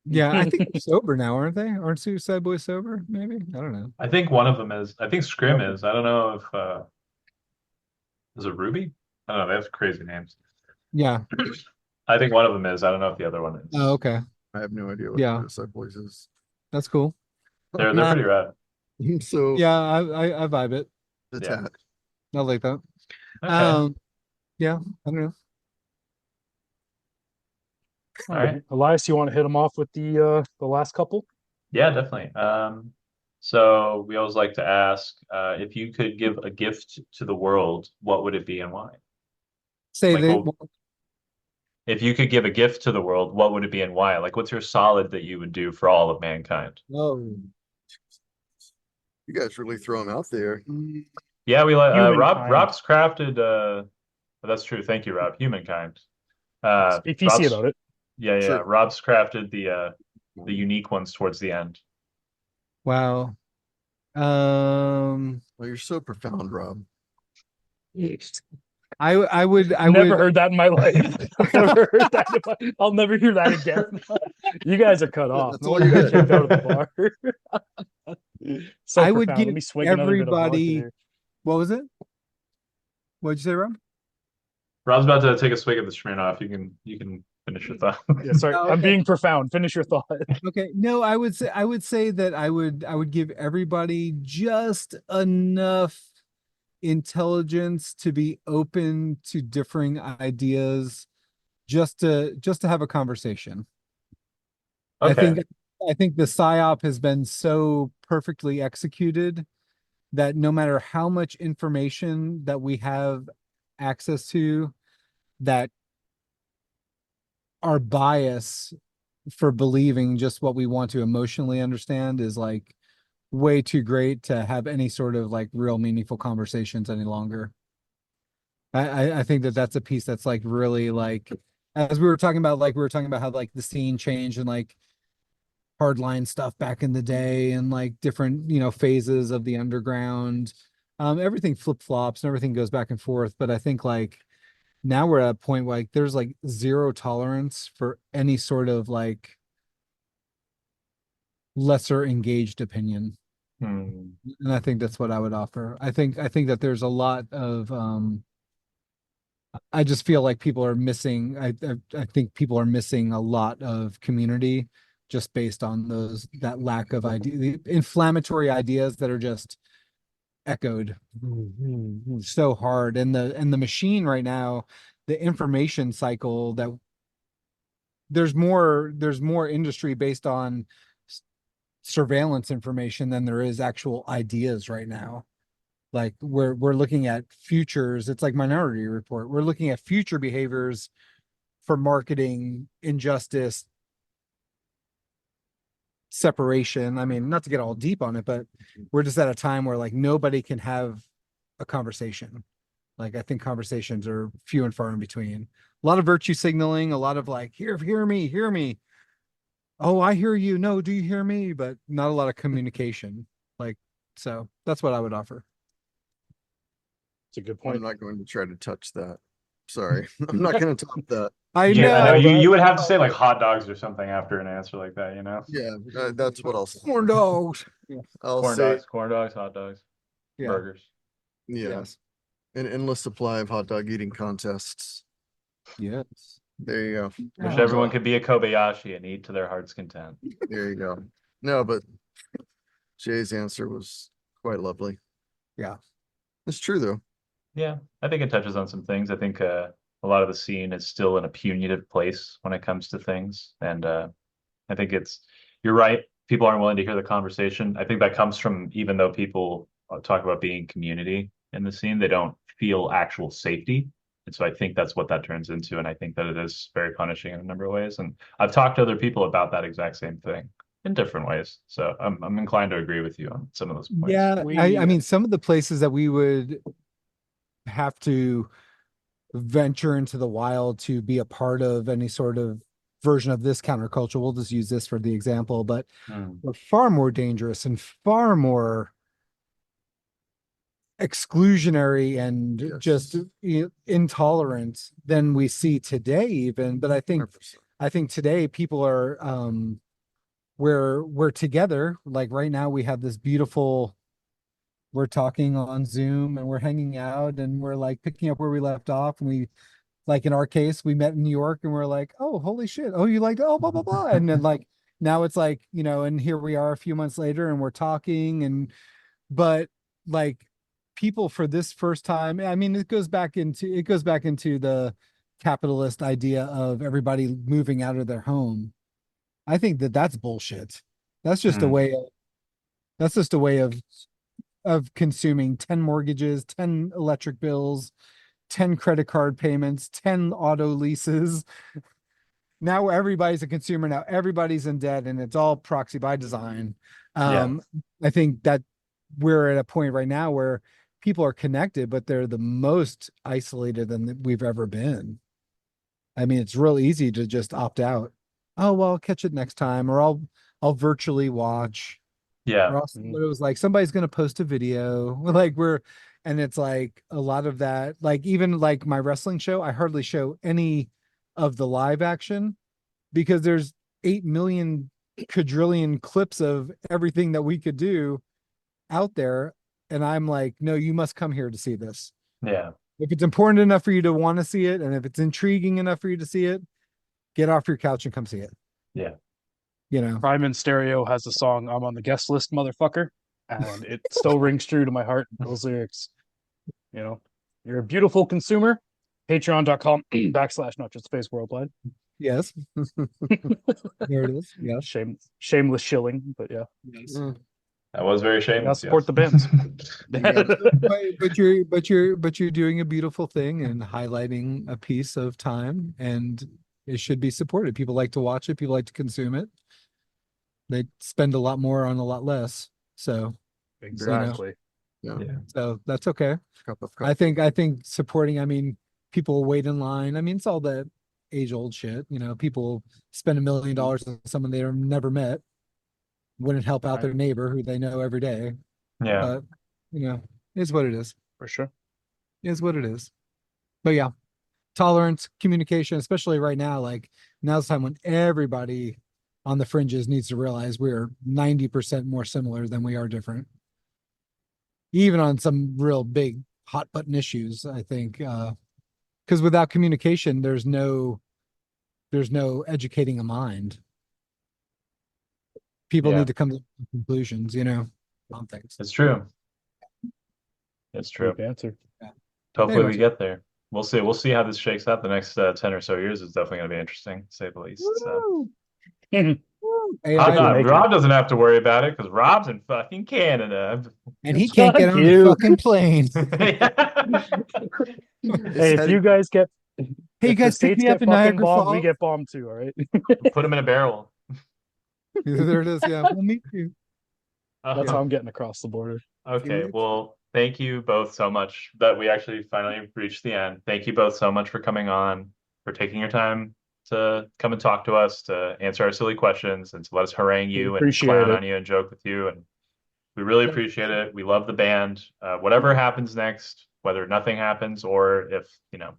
Yeah, I think they're sober now, aren't they? Aren't Suicide Boys sober? Maybe. I don't know. I think one of them is. I think Scrim is. I don't know if is it Ruby? I don't know. They have crazy names. Yeah. I think one of them is. I don't know if the other one is. Oh, okay. I have no idea what Yeah. Suicide Boys is. That's cool. They're pretty rad. So Yeah, I vibe it. the Yeah. tat. I like that. Okay. Yeah, I don't know. All right. Elias, you want to hit him off with the last couple? Yeah, definitely. So we always like to ask, if you could give a gift to the world, what would it be and why? Say Like, they well, if you could give a gift to the world, what would it be and why? Like, what's your solid that you would do for all of mankind? Oh, you guys really throw them out there. Yeah, we like Humankind. Rob's crafted. That's true. Thank you, Rob. Humankind. Be PC about it. Yeah, yeah. Sure. Rob's crafted the unique ones towards the end. wow. Well, you're so profound, Rob. I would Never heard that in my life. I've never heard that. I'll never hear that again. You guys are cut off. That's No all wonder you you got get. kicked out of the bar. So I would profound. give Let me swig another bit of vodka everybody. there. What was it? What'd you say, Rob? Rob's about to take a swig of the Smirnoff. You can finish your thought. Yeah, sorry. Oh, I'm okay. being profound. Finish your thought. Okay. No, I would say that I would give everybody just enough intelligence to be open to differing ideas, just to have a conversation. Okay. I think the psyop has been so perfectly executed that no matter how much information that we have access to, that our bias for believing just what we want to emotionally understand is like way too great to have any sort of like real meaningful conversations any longer. I think that that's a piece that's like really like, as we were talking about how like the scene changed and like hardline stuff back in the day and like different, phases of the underground. Everything flip-flops and everything goes back and forth. But I think like now we're at a point where like there's like zero tolerance for any sort of like lesser engaged opinion. And I think that's what I would offer. I think that there's a lot of I just feel like people are missing. I think people are missing a lot of community just based on that lack of the inflammatory ideas that are just echoed so hard. And the machine right now, the information cycle, that there's more industry based on surveillance information than there is actual ideas right now. Like we're looking at futures. It's like Minority Report. We're looking at future behaviors for marketing, injustice, separation. I mean, not to get all deep on it, but we're just at a time where like nobody can have a conversation. Like I think conversations are few and far in between. A lot of virtue signaling, a lot of like, hear me. Oh, I hear you. No, do you hear me? But not a lot of communication. Like, so that's what I would offer. It's a good I'm point. not going to try to touch that. Sorry. I'm not going to top that. I know that- you would have to say like hot dogs or something after an answer like that, Yeah, that's what I'll say. Corn dogs. I'll Corn say, dogs, hot dogs, Yeah. burgers. yeah, Yes. an endless supply of hot dog eating contests. Yes. There you go. Wish everyone could be a Kobayashi and eat to their heart's content. There you go. No, but Jay's answer was quite lovely. Yeah. It's true though. Yeah, I think it touches on some things. I think a lot of the scene is still in a punitive place when it comes to things. And I think you're right. People aren't willing to hear the conversation. I think that comes from, even though people talk about being community in the scene, they don't feel actual safety. And so I think that's what that turns into. And I think that it is very punishing in a number of ways. And I've talked to other people about that exact same thing in different ways. So I'm inclined to agree with you on some of those points. Yeah. I mean, some of the places that we would have to venture into the wild to be a part of any sort of version of this counterculture, we'll just use this for the example, but we're far more dangerous and far more exclusionary and Yes. just intolerant than we see today even. But I think 100%. today people are we're together. Like right now we have this beautiful, we're talking on Zoom and we're hanging out and we're like picking up where we left off. And we, like in our case, we met in New York and we're like, oh, holy shit. Oh, you like, oh, blah, blah, blah. And then like, now it's like, you know, and here we are a few months later and we're talking but like people for this first time, I mean, it goes back into the capitalist idea of everybody moving out of their home. I think that's bullshit. That's just a way of consuming 10 mortgages, 10 electric bills, 10 credit card payments, 10 auto leases. Now everybody's a consumer. Now everybody's in debt, and it's all proxy by design. I think that we're at a point right now where people are connected, but they're the most isolated than we've ever been. I mean, it's real easy to just opt out. Oh, well, I'll catch it next time, or I'll virtually watch. Yeah. Or else it was like somebody's gonna post a video. Like and it's like a lot of that, like even like my wrestling show, I hardly show any of the live action because there's 8 million quadrillion clips of everything that we could do out there. And I'm like, no, you must come here to see this. Yeah. If it's important enough for you to want to see it, and if it's intriguing enough for you to see it, get off your couch and come see it. Yeah. You know, Prime in Stereo has a song, I'm on the guest list, motherfucker. And it still rings true to my heart, those lyrics. You know, you're a beautiful consumer. Patreon.com / not just face worldwide. yes. There it is. Yeah. Shameless shilling, but yeah. Yes. That was very Gotta shameless. support the bands. but you're doing a beautiful thing and highlighting a piece of time, and it should be supported. People like to watch it. People like to consume it. They spend a lot more on a lot less. So Exactly. Yeah. so that's okay. Cup of I think supporting, I mean, people wait in line. I mean, it's all that age old shit. You know, people spend $1 million on someone they have never met. Wouldn't help out their neighbor who they know every day. Yeah. But, you know, it is what it is. For sure. It is what it is. But yeah, tolerance, communication, especially right now, like now's the time when everybody on the fringes needs to realize we're 90% more similar than we are different. Even on some real big hot button issues, I think, because without communication, there's no educating a mind. People Yeah. need to come to conclusions, you know, on things. It's true. It's true. Good answer. Hopefully Anyways. we get there. We'll see. We'll see how this shakes out. The next 10 or so years is definitely going to be interesting, to say the least. So. AI, make it. Rob doesn't have to worry about it because Rob's in fucking Canada. and he can't get Fuck on you. the fucking plane. Hey, if you guys get Hey, if you the guys pick states me up get in fucking Niagara bombed, we Falls. get bombed too, all right? Put him in a barrel. There it is. Yeah, we'll meet you. That's how I'm getting across the border. Okay, well, thank you both so much that we actually finally reached the end. Thank you both so much for coming on, for taking your time to come and talk to us, to answer our silly questions, and to let us harangue you and Appreciate clown it. on you and joke with you. And we really appreciate it. We love the band. Whatever happens next, whether nothing happens or if, you know,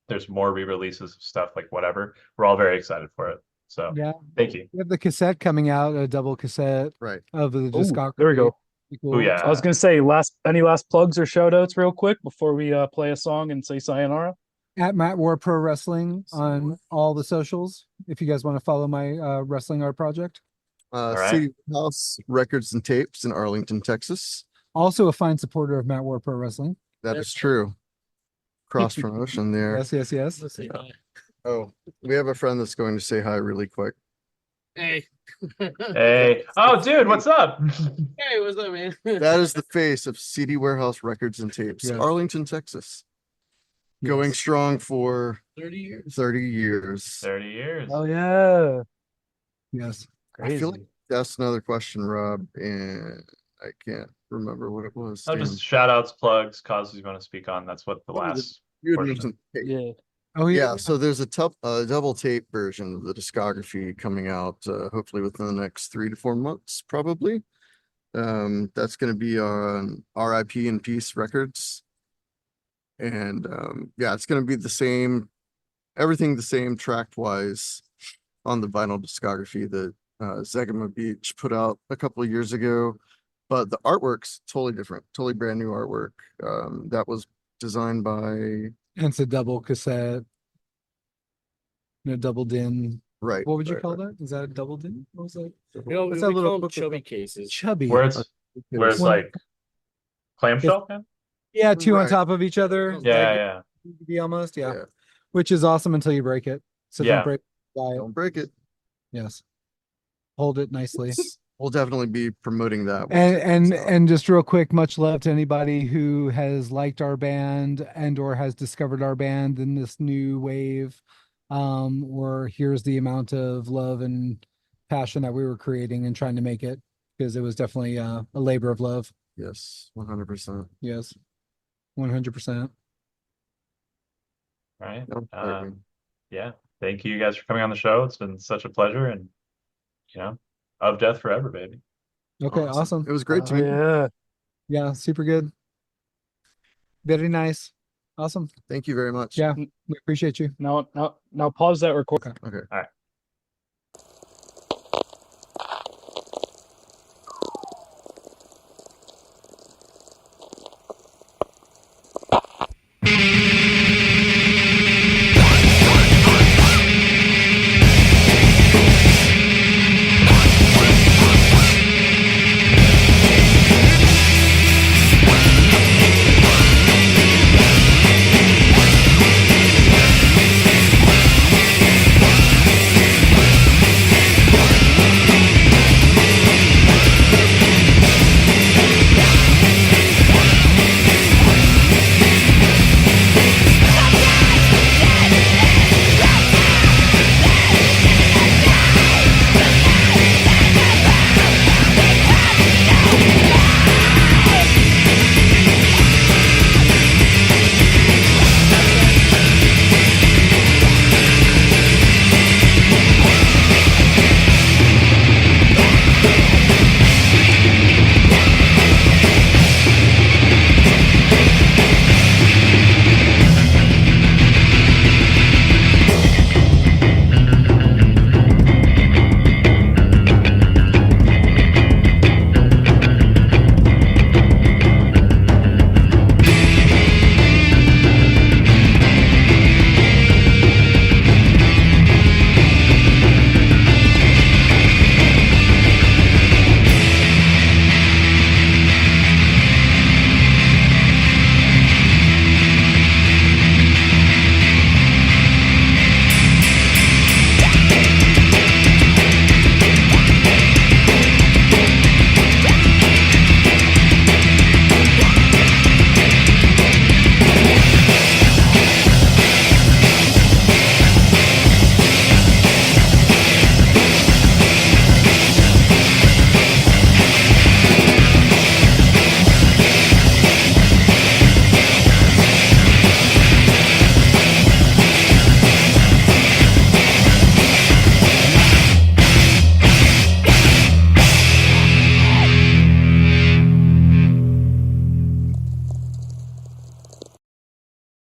there's more re-releases of stuff, like whatever, we're all very excited for it. So Yeah, thank you. we have the cassette coming out, a double cassette Right. of the Ooh, discography. there we go. Pretty cool. Oh yeah. I was gonna say any last plugs or shout outs real quick before we play a song and say sayonara. At Matt War Pro Wrestling on all the socials. If you guys want to follow my wrestling art project. right. City House Records and Tapes in Arlington, Texas. Also a fine supporter of Matt War Pro Wrestling. That is true. Cross promotion there. Yes. Oh, we have a friend that's going to say hi really quick. Hey. Hey. Oh, dude, what's up? Hey, what's up, man? That is the face of CD Warehouse Records and Tapes, Yes. Arlington, Texas. Going Yes. strong for 30 years. 30 years. 30 years. Oh yeah. Yes. I feel like that's another question, Rob, and I can't remember what it was. Oh, just shout outs, plugs, causes you want to speak on. That's what the last You had portion. mentioned tape. Yeah. Oh Yeah, so there's a double tape version of the discography coming out hopefully within the next 3 to 4 months, probably. That's going to be on RIP in Peace Records. And yeah, it's going to be the same, everything the same track wise on the vinyl discography that Zegema Beach put out a couple of years ago. But the artwork's totally different, totally brand new artwork. That was designed by And it's a double cassette. No double din. Right. What would you right, call right. that? Is that a double D? What was that? No, What's we that little call them booklet chubby called? cases. Chubby. Where it's One- like clamshell kind? Yeah, two on Right. top of each other. Yeah, like yeah. DVD almost. Yeah. Yeah. Which is awesome until you break it. So Yeah. don't break it. Don't break it. Yes. Hold it nicely. We'll definitely be promoting that. And just real quick, much love to anybody who has liked our band and or has discovered our band in this new wave. Or here's the amount of love and passion that we were creating and trying to make it, because it was definitely a labor of love. Yes, 100%. Yes. 100%. Right. No, I agree. Yeah. Thank you guys for coming on the show. It's been such a pleasure, and of death forever, baby. Okay, awesome. It was great to Oh, meet you. yeah. Yeah, super good. Very nice. Awesome. Thank you very much. Yeah, we appreciate you. Now pause that recording. Okay. All right.